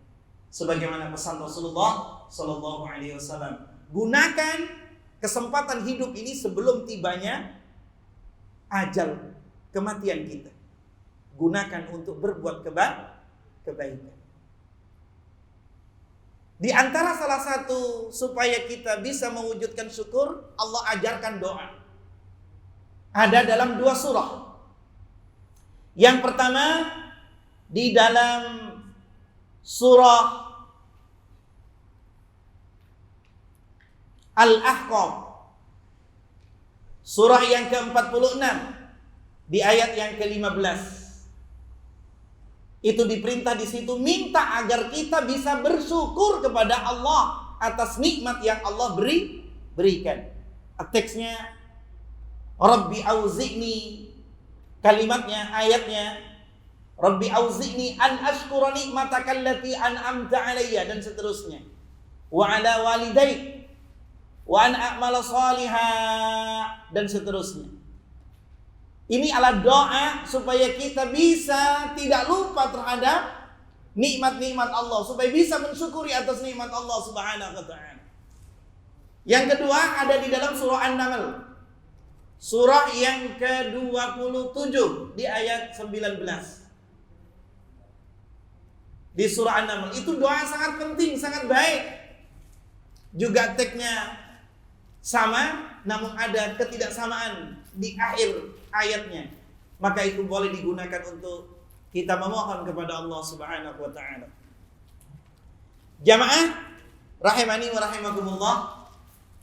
Sebagaimana pesan Rasulullah Sallallahu Alaihi Wasallam, gunakan kesempatan hidup ini sebelum tibanya ajal, kematian kita. Gunakan untuk berbuat kebaikan. Di antara salah satu supaya kita bisa mewujudkan syukur, Allah ajarkan doa. Ada dalam 2 surah. Yang pertama di dalam surah Al-Ahqaf, surah yang ke-46 di ayat yang ke-15. Itu diperintah di situ minta agar kita bisa bersyukur kepada Allah atas nikmat yang Allah berikan. Teksnya Rabbi auzi'ni, kalimatnya, ayatnya Rabbi auzi'ni an ashkura nikmataka allati an'amta alayya, dan seterusnya. Wa ala walidayk wa an a'mala salihah, dan seterusnya. Ini adalah doa supaya kita bisa tidak lupa terhadap nikmat-nikmat Allah, supaya bisa mensyukuri atas nikmat Allah Subhanahu wa ta'ala. Yang kedua ada di dalam surah An-Naml, surah yang ke-27 di ayat 19. Di surah An-Naml itu doa sangat penting, sangat baik. Juga teksnya sama, namun ada ketidaksamaan di akhir ayatnya. Maka itu boleh digunakan untuk kita memohon kepada Allah Subhanahu wa ta'ala. Jamaah rahimani wa rahimakumullah,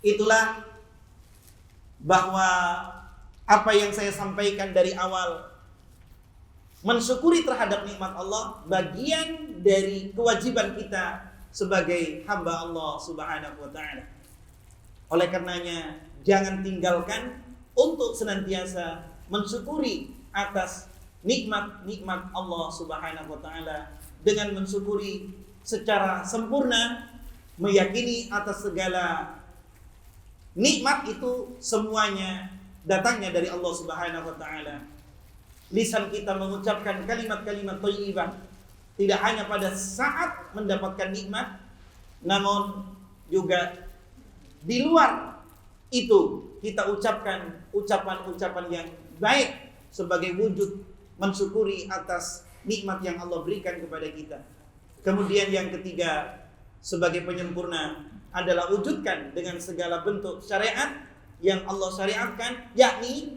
itulah bahwa apa yang saya sampaikan dari awal, mensyukuri terhadap nikmat Allah bagian dari kewajiban kita sebagai hamba Allah Subhanahu wa ta'ala. Oleh karenanya jangan tinggalkan untuk senantiasa mensyukuri atas nikmat-nikmat Allah Subhanahu wa ta'ala dengan mensyukuri secara sempurna, meyakini atas segala nikmat itu semuanya datangnya dari Allah Subhanahu wa taala. Lisan kita mengucapkan kalimat-kalimat thayyibah tidak hanya pada saat mendapatkan nikmat, namun juga di luar itu kita ucapkan ucapan-ucapan yang baik sebagai wujud mensyukuri atas nikmat yang Allah berikan kepada kita. Kemudian yang ketiga, sebagai penyempurna adalah wujudkan dengan segala bentuk syariat yang Allah syariatkan, yakni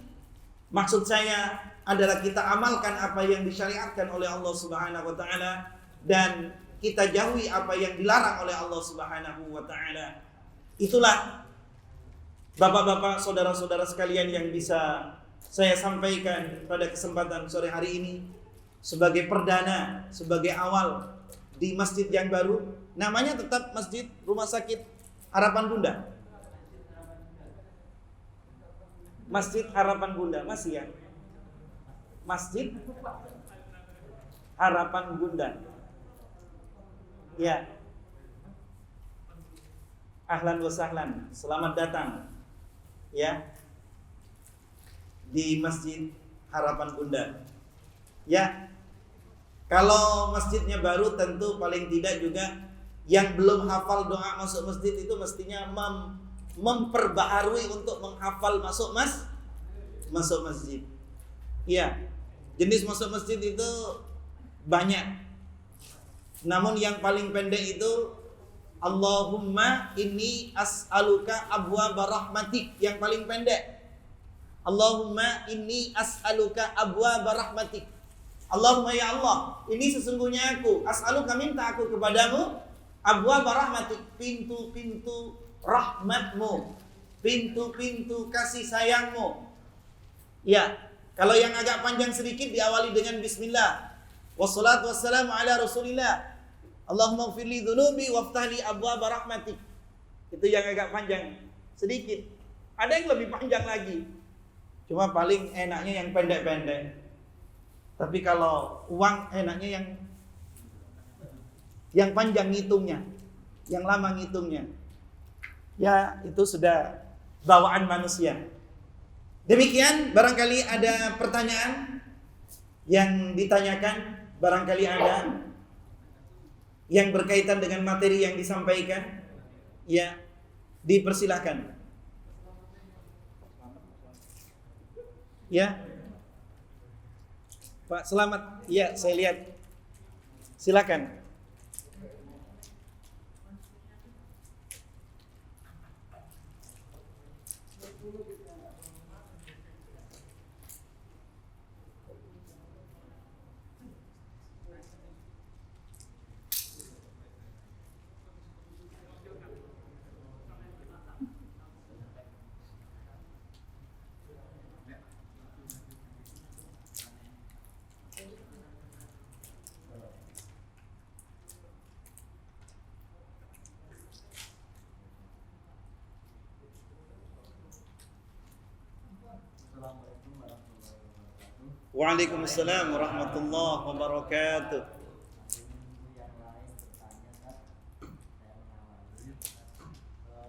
maksud saya adalah kita amalkan apa yang disyariatkan oleh Allah Subhanahu wa taala dan kita jauhi apa yang dilarang oleh Allah Subhanahu wa taala. Itulah Bapak-bapak, saudara-saudara sekalian yang bisa saya sampaikan pada kesempatan sore hari ini sebagai perdana, sebagai awal di masjid yang baru. Namanya tetap Masjid Rumah Sakit Harapan Bunda. Masjid Harapan Bunda, masih ya? Masjid Harapan Bunda. Ya. Ahlan wa sahlan, selamat datang. Ya. Di Masjid Harapan Bunda. Ya. Kalau masjidnya baru tentu paling tidak juga yang belum hafal doa masuk masjid itu mestinya memperbaharui untuk menghafal masuk masjid. Iya. Jenis masuk masjid itu banyak. Namun yang paling pendek itu Allahumma inni as'aluka abwaaba rahmatik, yang paling pendek. Allahumma inni as'aluka abwaaba rahmatik. Allahumma ya Allah, ini sesungguhnya aku as'aluka, minta aku kepadamu abwaaba rahmatik, pintu-pintu rahmatmu, pintu-pintu kasih sayangmu. Ya, kalau yang agak panjang sedikit diawali dengan bismillah. Wassalatu wassalamu ala Rasulillah. Allahumma ighfirli dzunubi waftahli abwaaba rahmatik. Itu yang agak panjang sedikit. Ada yang lebih panjang lagi. Cuma paling enaknya yang pendek-pendek. Tapi kalau uang enaknya yang panjang ngitungnya, yang lama ngitungnya. Ya, itu sudah bawaan manusia. Demikian, barangkali ada pertanyaan yang ditanyakan, barangkali ada yang berkaitan dengan materi yang disampaikan, ya, dipersilahkan. Ya, Pak Selamat, ya, saya lihat. Silakan. Waalaikumsalam warahmatullahi wabarakatuh.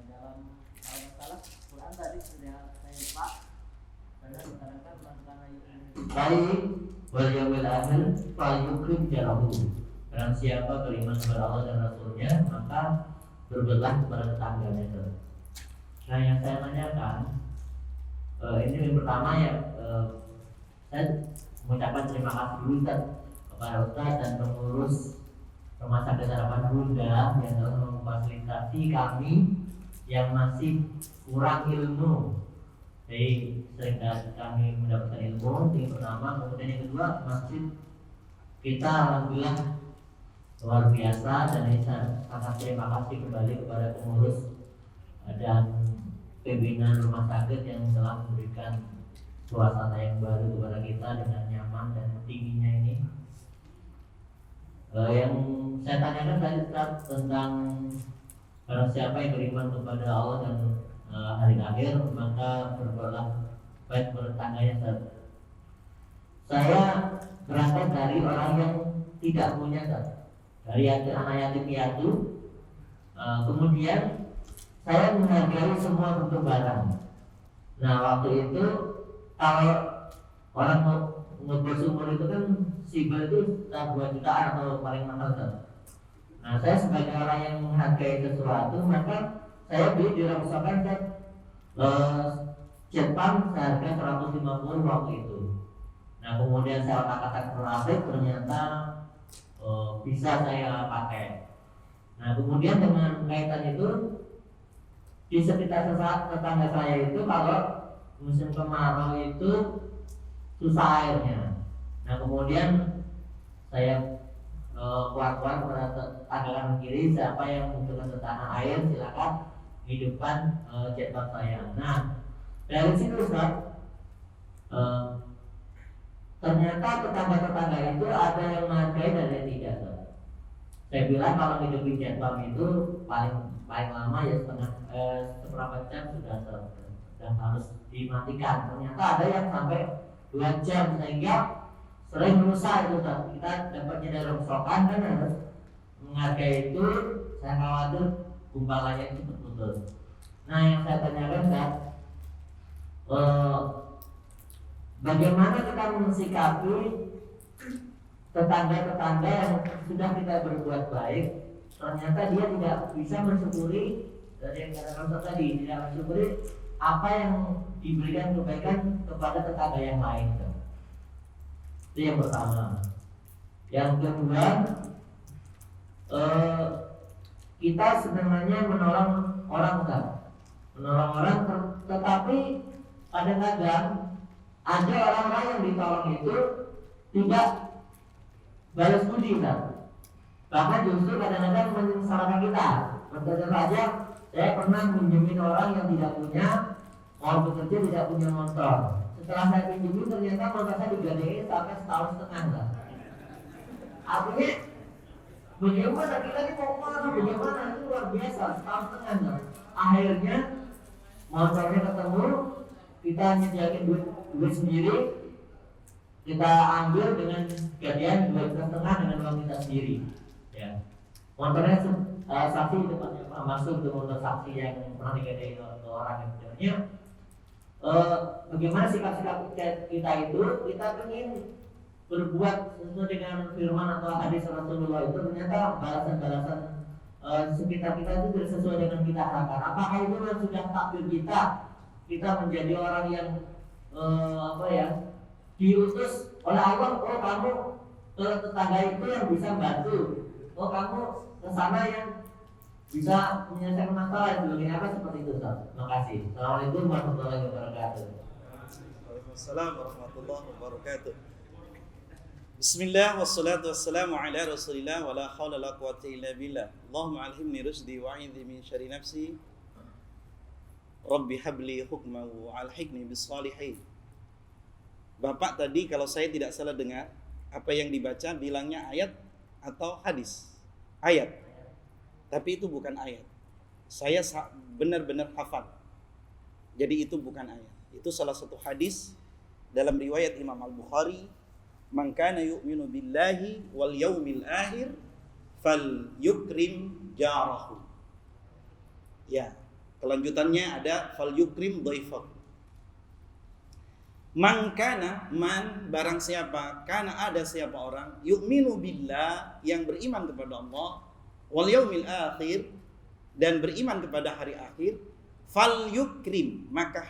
Dalam masalah Quran tadi sudah saya Pak, karena menerangkan masalah baik wal yaumil akhir falyukrim jarahu. Barang siapa beriman kepada Allah dan Rasulnya, maka berbelah kepada tetangganya. Nah, yang saya tanyakan, ini yang pertama ya, saya mengucapkan terima kasih dulu kepada Ustaz dan pengurus Rumah Sakit Harapan Bunda yang telah memfasilitasi kami yang masih kurang ilmu. Jadi sering kami mendapatkan ilmu. Yang pertama, kemudian yang kedua, masjid kita alhamdulillah luar biasa, dan ini sangat terima kasih kembali kepada pengurus dan pimpinan rumah sakit yang telah memberikan suasana yang baru kepada kita dengan nyaman dan tingginya ini. Yang saya tanyakan tadi tentang barang siapa yang beriman kepada Allah dan hari akhir, maka berbuatlah baik bertangganya. Saya berasal dari orang yang tidak punya dari anak yatim piatu. Kemudian saya menghargai semua bentuk barang. Nah waktu itu kalau orang mau bersumur itu kan sibel itu 2 jutaan atau paling mahal kan. Nah saya sebagai orang yang menghargai sesuatu, maka saya beli di Ramsakan Jepang seharga 150 waktu itu. Nah kemudian saya otak-atik terapik, ternyata bisa saya pakai. Nah kemudian dengan kaitan itu di sekitar tetangga saya itu kalau musim kemarau itu susah airnya. Nah kemudian saya kuat-kuat kepada tetangga kiri, siapa yang membutuhkan tanah air silakan hidupkan jetpack saya. Nah dari situ Ustaz, ternyata tetangga-tetangga itu ada yang menghargai dan yang tidak. Saya bilang kalau hidupin jetpack itu paling lama ya seberapa jam sudah harus dimatikan. Ternyata ada yang sampai 2 jam, sehingga sering rusak itu. Kita dapatnya dari rongsokan kan harus menghargai itu. Saya khawatir gumpalannya itu putus. Nah yang saya tanyakan kan, bagaimana kita mensikapi tetangga-tetangga yang sudah kita berbuat baik, ternyata dia tidak bisa mensyukuri dari yang kata tadi, tidak mensyukuri apa yang diberikan kebaikan kepada tetangga yang lain. Itu yang pertama. Yang kedua, kita sebenarnya menolong orang kan, menolong orang, tetapi kadang-kadang ada orang-orang yang ditolong itu tidak balas budi kan. Bahkan justru kadang-kadang menyesalkan kita. Contohnya saja, saya pernah minjemin orang yang tidak punya, mau bekerja tidak punya motor. Setelah saya pinjemin ternyata motor saya digadein sampai 1,5 tahun kan. Artinya bagaimana kita ini mau kemana, bagaimana, itu luar biasa, 1,5 tahun kan. Akhirnya motornya ketemu, kita nyediakin duit sendiri, kita ambil dengan gadean 2,5 juta dengan uang kita sendiri. Ya. Motornya saksi depannya masuk ke motor saksi yang pernah digadein ke orang yang sebenarnya. Bagaimana sikap-sikap kita itu, kita ingin berbuat sesuai dengan firman atau hadis Rasulullah itu, ternyata balasan-balasan sekitar kita itu tidak sesuai dengan kita harapkan. Apakah itu sudah takdir kita menjadi orang yang diutus oleh Allah? Oh kamu ke tetangga itu yang bisa bantu, oh kamu ke sana yang bisa menyelesaikan masalah, sebagainya, apa seperti itu Ustaz. Terima kasih. Assalamualaikum warahmatullahi wabarakatuh. Waalaikumsalam warahmatullahi wabarakatuh. Bismillah wassalatu wassalamu ala Rasulillah wa la haula la quwwata illa billah. Allahumma alhimni rusdi wa a'idhi min syarri nafsi. Rabbi habli hukma wa alhiqni bis salihin. Bapak tadi kalau saya tidak salah dengar, apa yang dibaca bilangnya ayat atau hadis? Ayat. Tapi itu bukan ayat. Saya benar-benar hafal. Jadi itu bukan ayat. Itu salah satu hadis dalam riwayat Imam Al-Bukhari, "Man kana yu'minu billahi wal yaumil akhir falyukrim jarahu." Ya, kelanjutannya ada falyukrim dhaifahu. Man barang siapa, kana ada siapa orang yu'minu billah, yang beriman kepada Allah, wal yaumil akhir, dan beriman kepada hari akhir, fal yukrim, maka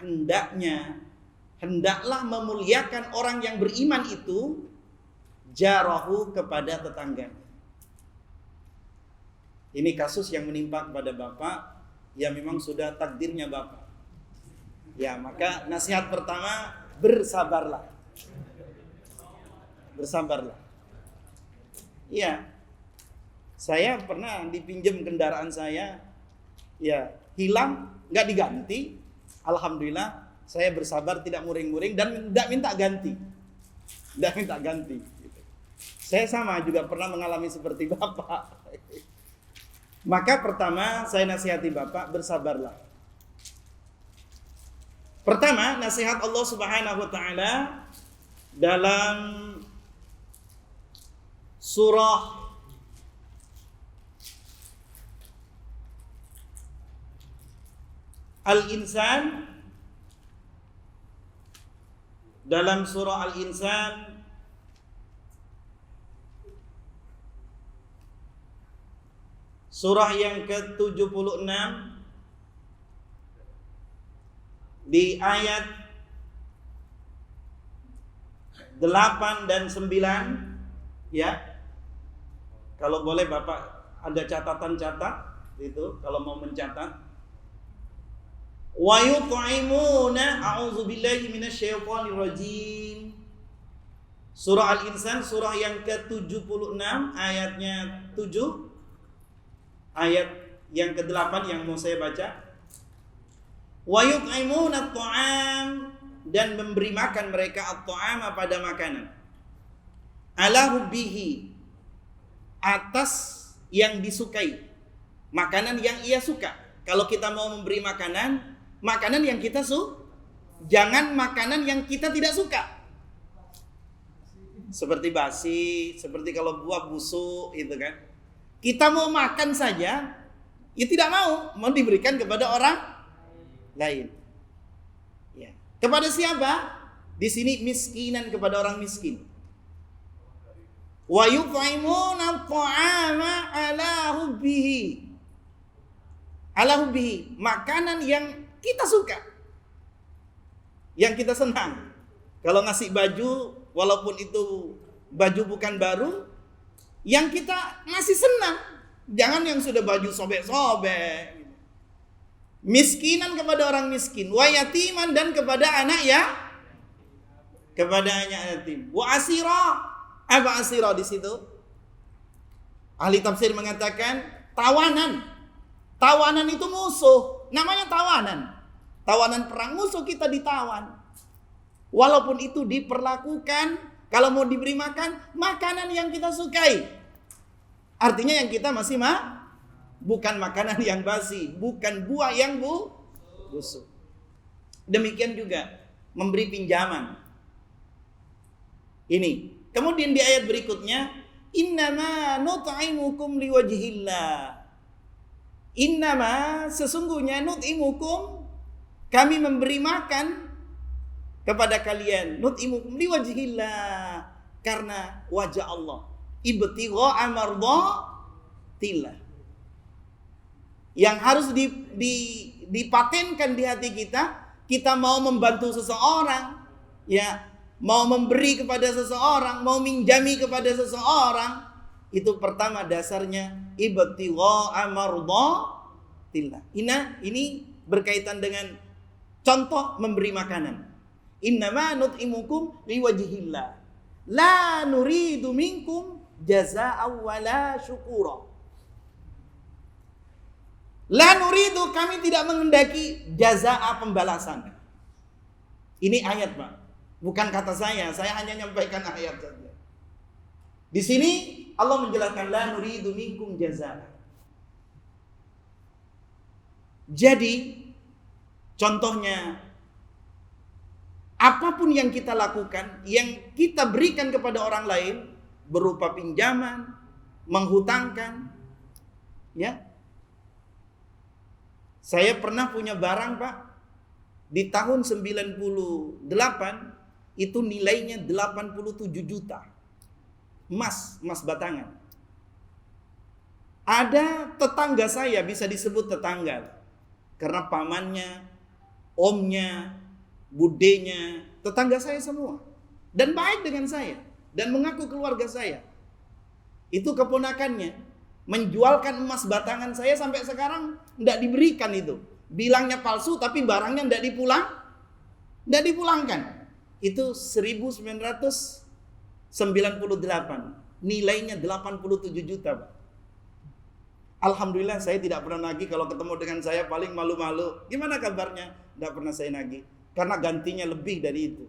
hendaklah memuliakan orang yang beriman itu, jarahu, kepada tetangganya. Ini kasus yang menimpa kepada bapak, ya memang sudah takdirnya bapak. Ya, maka nasihat pertama, bersabarlah. Bersabarlah. Iya. Saya pernah dipinjam kendaraan saya, ya hilang, nggak diganti. Alhamdulillah, saya bersabar, tidak muring-muring dan tidak minta ganti, Gitu. Saya sama juga pernah mengalami seperti bapak. Maka pertama saya nasihati bapak, bersabarlah. Pertama, nasihat Allah Subhanahu Wa Taala dalam surah Al-Insan, dalam surah Al-Insan surah yang ke-76 di ayat 8 dan 9, ya. Kalau boleh Bapak ada catatan catat itu kalau mau mencatat. Wa yut'imuna, a'udzubillahi minasyaitonir rajim. Surah Al-Insan surah yang ke-76 ayatnya 7. Ayat yang ke-8 yang mau saya baca. Wa yut'imuna at-ta'am, dan memberi makan mereka at-ta'ama pada makanan. Ala hubbihi, atas yang disukai. Makanan yang ia suka. Kalau kita mau memberi makanan, makanan yang kita suka. Jangan makanan yang kita tidak suka. Seperti basi, seperti kalau buah busuk itu kan. Kita mau makan saja, ya tidak mau diberikan kepada orang lain. Ya. Kepada siapa? Di sini miskinan, kepada orang miskin. Wa yut'imuna at-ta'ama ala hubbihi. Ala hubbihi, makanan yang kita suka, yang kita senang. Kalau ngasih baju, walaupun itu baju bukan baru, yang kita ngasih senang. Jangan yang sudah baju sobek-sobek. Miskinan kepada orang miskin, wa yatiman, dan kepada anak ya, kepada anak yatim. Wa asira, apa asira di situ? Ahli tafsir mengatakan tawanan. Tawanan itu musuh, namanya tawanan. Tawanan perang, musuh kita ditawan. Walaupun itu diperlakukan, kalau mau diberi makan, makanan yang kita sukai. Artinya yang kita masih bukan makanan yang basi, bukan buah yang busuk. Demikian juga memberi pinjaman. Ini. Kemudian di ayat berikutnya, innama nut'imukum liwajhillah. Innama, sesungguhnya, nut'imukum, kami memberi makan kepada kalian, nut'imukum liwajhillah, karena wajah Allah, ibtigha'a mardhatillah. Yang harus dipatenkan di hati kita, kita mau membantu seseorang, ya, mau memberi kepada seseorang, mau minjami kepada seseorang, itu pertama dasarnya ibtigha'a mardhatillah. Ini berkaitan dengan contoh memberi makanan. Innama nut'imukum liwajhillah, la nuridu minkum jazaa'an wala syukura. La nuridu, kami tidak menghendaki jazaa'a, pembalasan. Ini ayat, Pak. Bukan kata saya hanya menyampaikan ayat saja. Di sini Allah menjelaskan la nuridu minkum jazaa. Jadi contohnya, apapun yang kita lakukan, yang kita berikan kepada orang lain berupa pinjaman, menghutangkan, ya. Saya pernah punya barang, Pak, di tahun 98 itu nilainya 87 juta. Emas batangan. Ada tetangga saya, bisa disebut tetangga, karena pamannya, omnya, budenya, tetangga saya semua, dan baik dengan saya, dan mengaku keluarga saya. Itu keponakannya menjualkan emas batangan saya sampai sekarang tidak diberikan itu. Bilangnya palsu, tapi barangnya tidak dipulangkan. Itu 1998, nilainya 87 juta, Pak. Alhamdulillah saya tidak pernah nagih. Kalau ketemu dengan saya paling malu-malu, gimana kabarnya? Tidak pernah saya nagih, karena gantinya lebih dari itu.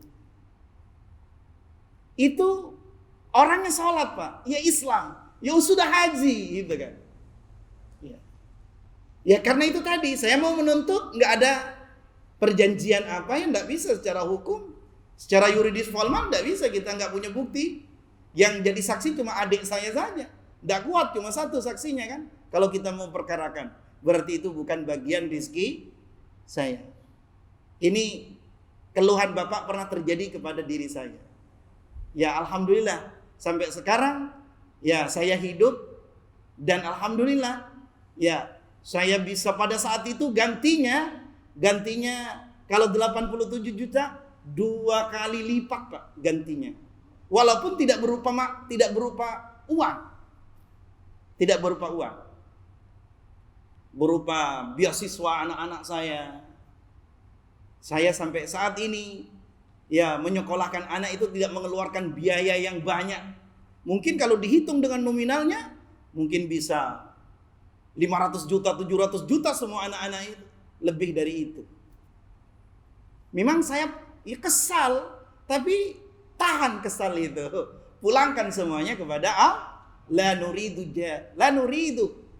Itu orangnya sholat, Pak, ya Islam, ya sudah haji, gitu kan. Ya karena itu tadi saya mau menuntut, nggak ada perjanjian apa yang nggak bisa secara hukum, secara yuridis formal nggak bisa, kita nggak punya bukti. Yang jadi saksi cuma adik saya saja, nggak kuat, cuma satu saksinya kan. Kalau kita mau perkarakan, berarti itu bukan bagian rizki saya. Ini keluhan Bapak pernah terjadi kepada diri saya. Ya alhamdulillah sampai sekarang ya saya hidup dan alhamdulillah ya saya bisa pada saat itu gantinya kalau 87 juta 2 kali lipat Pak gantinya. Walaupun tidak berupa uang. Tidak berupa uang. Berupa beasiswa anak-anak saya. Saya sampai saat ini ya menyekolahkan anak itu tidak mengeluarkan biaya yang banyak. Mungkin kalau dihitung dengan nominalnya mungkin bisa 500 juta, 700 juta semua anak-anak itu. Lebih dari itu. Memang saya ya kesal, tapi tahan kesal itu. Pulangkan semuanya kepada la nuridu.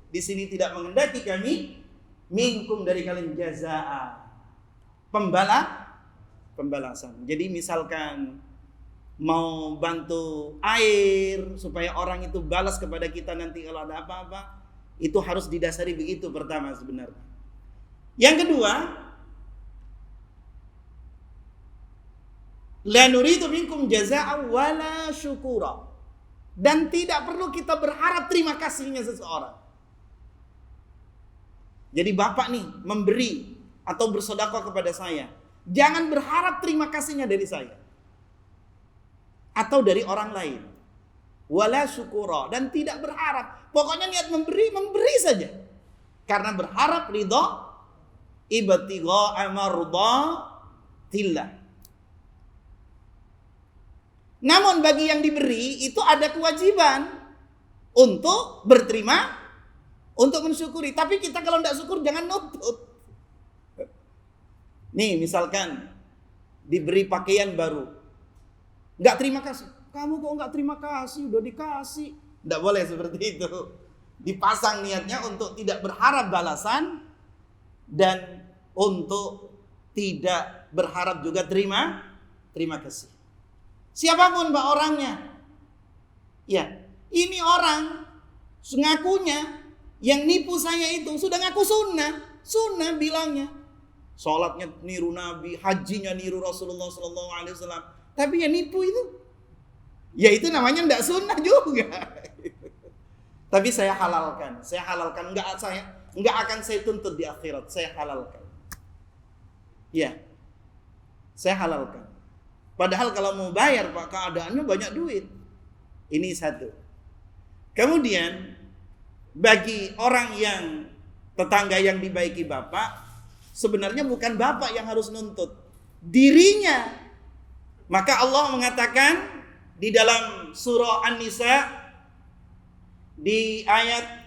Di sini tidak mengendaki kami minkum dari kalian jazaa. Pembalasan. Jadi misalkan mau bantu air supaya orang itu balas kepada kita nanti kalau ada apa-apa, itu harus didasari begitu pertama sebenarnya. Yang kedua, la nuridu minkum jazaa'a wala syukura. Dan tidak perlu kita berharap terima kasihnya seseorang. Jadi Bapak nih memberi atau bersedekah kepada saya, jangan berharap terima kasihnya dari saya atau dari orang lain. Wala syukura, dan tidak berharap. Pokoknya niat memberi saja. Karena berharap ridha ibtigha mardatillah. Namun bagi yang diberi itu ada kewajiban untuk berterima, untuk mensyukuri. Tapi kita kalau tidak syukur jangan nuntut. Nih misalkan diberi pakaian baru, nggak terima kasih. Kamu kok nggak terima kasih? Udah dikasih. Nggak boleh seperti itu. Dipasang niatnya untuk tidak berharap balasan dan untuk tidak berharap juga terima kasih. Siapapun Pak orangnya. Ya, ini orang ngakunya yang nipu saya itu sudah ngaku sunnah bilangnya. Salatnya niru Nabi, hajinya niru Rasulullah SAW. Tapi ya nipu itu. Ya itu namanya tidak sunnah juga. Tapi saya halalkan. Enggak akan saya tuntut di akhirat. Saya halalkan. Ya. Saya halalkan. Padahal kalau mau bayar Pak, keadaannya banyak duit. Ini satu. Kemudian bagi orang yang tetangga yang dibaiki Bapak, sebenarnya bukan Bapak yang harus nuntut, dirinya. Maka Allah mengatakan di dalam surah An-Nisa di ayat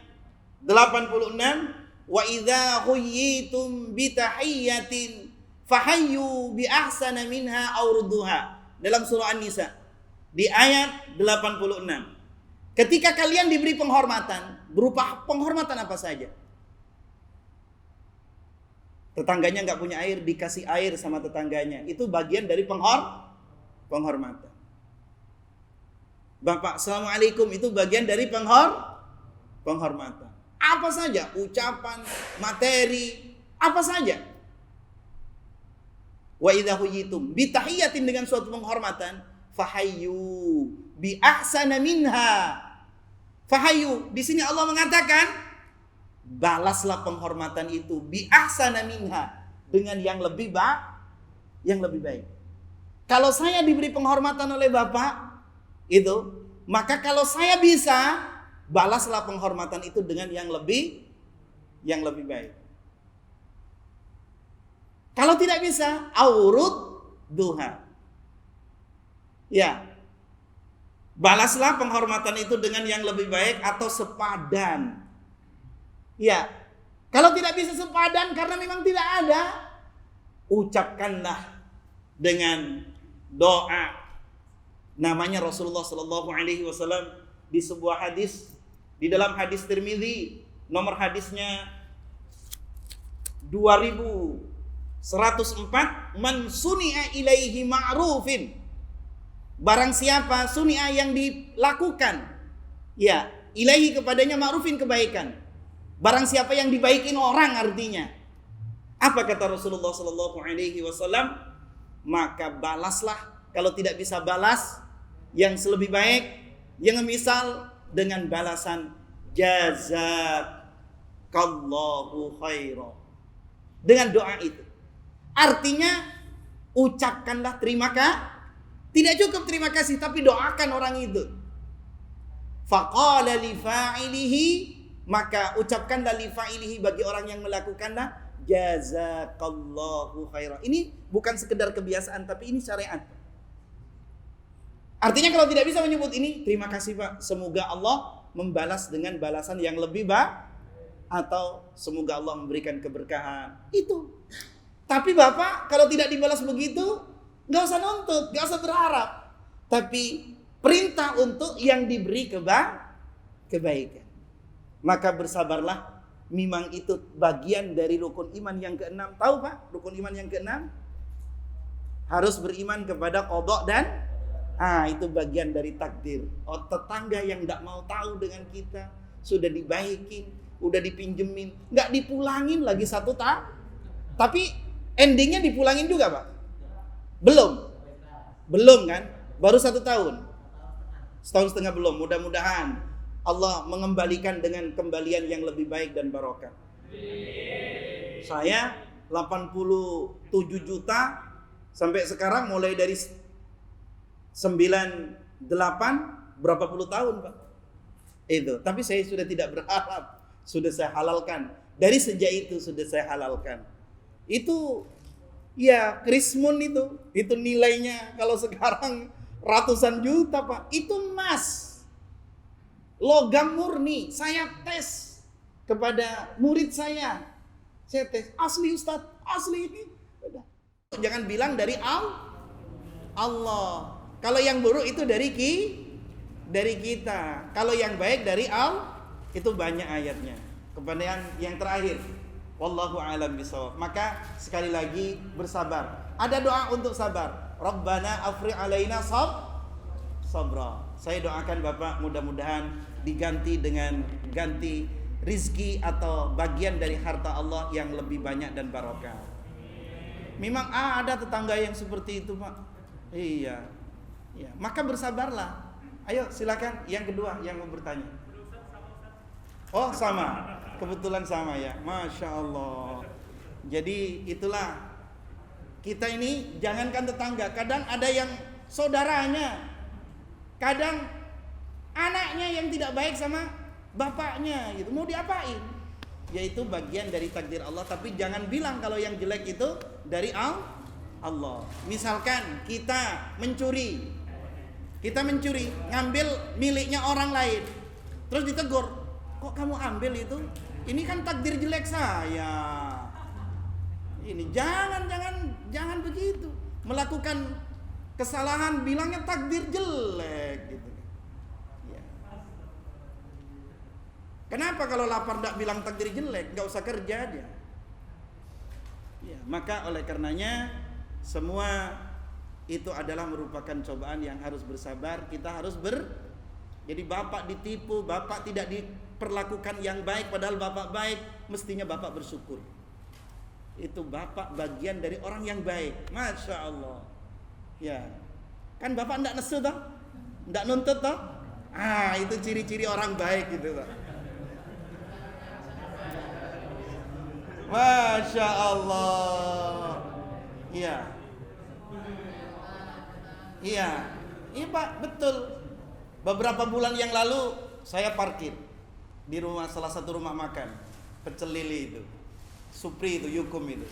86, wa idza khuyyitum bi tahiyyatin fahayyu bi ahsana minha aw rudduha. Dalam surah An-Nisa di ayat 86. Ketika kalian diberi penghormatan, berupa penghormatan apa saja. Tetangganya nggak punya air, dikasih air sama tetangganya. Itu bagian dari penghormatan. Bapak, assalamualaikum, itu bagian dari penghormatan. Apa saja, ucapan, materi, apa saja. Wa idza huyitum bi tahiyatin, dengan suatu penghormatan, fahayyu bi ahsana minha. Fahayyu, di sini Allah mengatakan balaslah penghormatan itu bi ahsana minha, dengan yang lebih baik. Kalau saya diberi penghormatan oleh Bapak itu, maka kalau saya bisa, balaslah penghormatan itu dengan yang lebih baik. Kalau tidak bisa, aurud duha. Ya. Balaslah penghormatan itu dengan yang lebih baik atau sepadan. Ya. Kalau tidak bisa sepadan karena memang tidak ada, ucapkanlah dengan doa. Namanya Rasulullah SAW di sebuah hadis, di dalam hadis Tirmidzi, nomor hadisnya 2104, man suni'a ilaihi ma'rufin, barang siapa suni'a yang dilakukan, ya ilaihi kepadanya ma'rufin kebaikan, barang siapa yang dibaikin orang, artinya Apa kata Rasulullah sallallahu alaihi wasallam? Maka balaslah. Kalau tidak bisa balas, yang selebih baik, yang misal dengan balasan jazakallahu khairan. Dengan doa itu. Artinya ucapkanlah terima kasih. Tidak cukup terima kasih, tapi doakan orang itu. Faqala li fa'ilihi, maka ucapkanlah li fa'ilihi bagi orang yang melakukanlah jazakallahu khairan. Ini bukan sekedar kebiasaan, tapi ini syariat. Artinya kalau tidak bisa menyebut ini, terima kasih Pak, semoga Allah membalas dengan balasan yang lebih baik, atau semoga Allah memberikan keberkahan. Itu. Tapi Bapak kalau tidak dibalas begitu, gak usah nuntut, gak usah berharap. Tapi perintah untuk yang diberi kebaikan. Maka bersabarlah. Memang itu bagian dari rukun iman yang keenam. Tahu Pak, rukun iman yang keenam? Harus beriman kepada qada dan itu bagian dari takdir. Tetangga yang tidak mau tahu dengan kita, sudah dibaikin, udah dipinjemin, nggak dipulangin lagi 1 tahun. Tapi endingnya dipulangin juga Pak? Belum kan? Baru 1 tahun. 1,5 tahun belum. Mudah-mudahan Allah mengembalikan dengan kembalian yang lebih baik dan barokah. Saya 87 juta sampai sekarang, mulai dari 98 berapa puluh tahun Pak. Itu. Tapi saya sudah tidak berharap, sudah saya halalkan. Dari sejak itu sudah saya halalkan. Itu ya krismun itu nilainya kalau sekarang ratusan juta Pak. Itu emas. Logam murni. Saya tes kepada murid saya. Saya tes, asli Ustadz, asli ini. Jangan bilang dari Allah. Kalau yang buruk itu dari kita. Kalau yang baik dari Allah. Itu banyak ayatnya. Kemudian yang terakhir, wallahu a'lam bishawab. Maka sekali lagi bersabar. Ada doa untuk sabar. Rabbana afriq alaina sabra. Saya doakan Bapak mudah-mudahan diganti dengan ganti rizki atau bagian dari harta Allah yang lebih banyak dan barokah. Memang ada tetangga yang seperti itu Pak. Iya. Ya, maka bersabarlah. Ayo silakan yang kedua yang mau bertanya. Oh sama. Kebetulan sama ya. Masya Allah. Jadi itulah. Kita ini jangankan tetangga. Kadang ada yang saudaranya. Kadang anaknya yang tidak baik sama bapaknya gitu. Mau diapain? Yaitu bagian dari takdir Allah. Tapi jangan bilang kalau yang jelek itu dari Allah. Misalkan kita mencuri, ngambil miliknya orang lain, terus ditegur, kok kamu ambil itu? Ini kan takdir jelek saya. Ini jangan begitu. Melakukan kesalahan bilangnya takdir jelek gitu. Kenapa kalau lapar tidak bilang takdir jelek? Gak usah kerja aja. Ya, maka oleh karenanya semua itu adalah merupakan cobaan yang harus bersabar. Kita harus Jadi Bapak ditipu, Bapak tidak diperlakukan yang baik, padahal Bapak baik, mestinya Bapak bersyukur. Itu Bapak bagian dari orang yang baik. Masya Allah. Ya, kan Bapak tidak nesu toh, tidak nuntut toh. Itu ciri-ciri orang baik gitu Pak. Masya Allah. Iya Pak, betul. Beberapa bulan yang lalu saya parkir di salah satu rumah makan Pecel Lili itu, Supri itu, Yukum itu.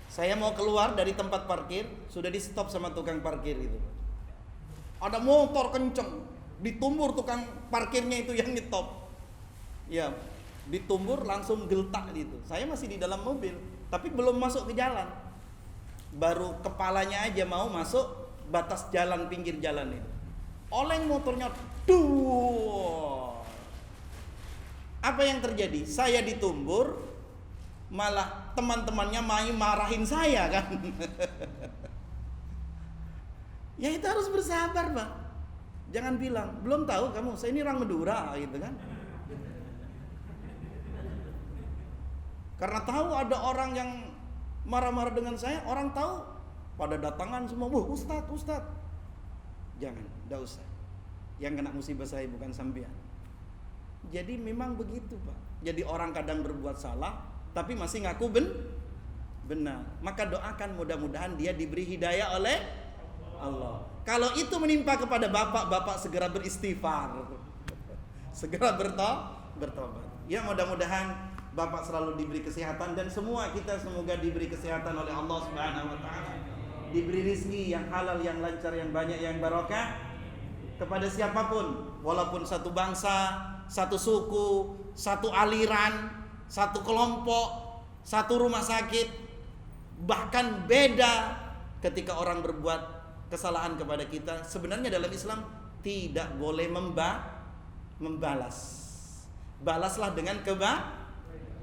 Saya mau keluar dari tempat parkir, sudah di stop sama tukang parkir itu. Ada motor kenceng, ditumbur tukang parkirnya itu yang nyetop. Ya, ditumbur langsung geltak gitu. Saya masih di dalam mobil, tapi belum masuk ke jalan. Baru kepalanya aja mau masuk batas jalan, pinggir jalan itu. Oleng motornya, apa yang terjadi? Saya ditumbur, malah teman-temannya marahin saya kan. Ya itu harus bersabar Pak. Jangan bilang, belum tahu kamu, saya ini orang Madura gitu kan. Karena tahu ada orang yang marah-marah dengan saya, orang tahu pada datangan semua, "Wah, Ustadz." Jangan, enggak usah. Yang kena musibah saya bukan sampean. Jadi memang begitu, Pak. Jadi orang kadang berbuat salah tapi masih ngaku benar. Maka doakan mudah-mudahan dia diberi hidayah oleh Allah. Kalau itu menimpa kepada bapak segera beristighfar. Segera bertobat. Ya, mudah-mudahan bapak selalu diberi kesehatan dan semua kita semoga diberi kesehatan oleh Allah Subhanahu wa taala. Diberi rezeki yang halal, yang lancar, yang banyak, yang barokah kepada siapapun, walaupun satu bangsa, satu suku, satu aliran, satu kelompok, satu rumah sakit, bahkan beda ketika orang berbuat kesalahan kepada kita. Sebenarnya dalam Islam tidak boleh membalas. Balaslah dengan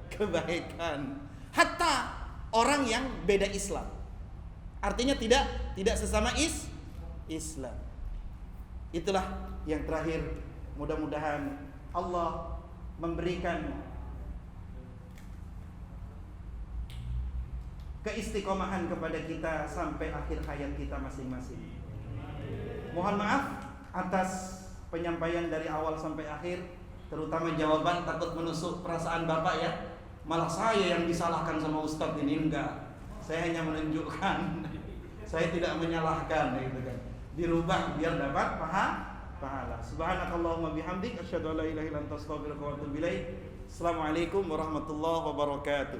kebaikan. Hatta orang yang beda Islam. Artinya tidak sesama Islam. Itulah yang terakhir. Mudah-mudahan Allah memberikan keistiqomahan kepada kita sampai akhir hayat kita masing-masing. Mohon maaf atas penyampaian dari awal sampai akhir, terutama jawaban takut menusuk perasaan Bapak ya. Malah saya yang disalahkan sama Ustadz ini, enggak. Saya hanya menunjukkan. Saya tidak menyalahkan gitu kan. Dirubah biar dapat pahala. Subhanakallahumma bihamdik asyhadu an la ilaha illa anta astaghfiruka wa atubu ilaik. Assalamualaikum warahmatullahi wabarakatuh.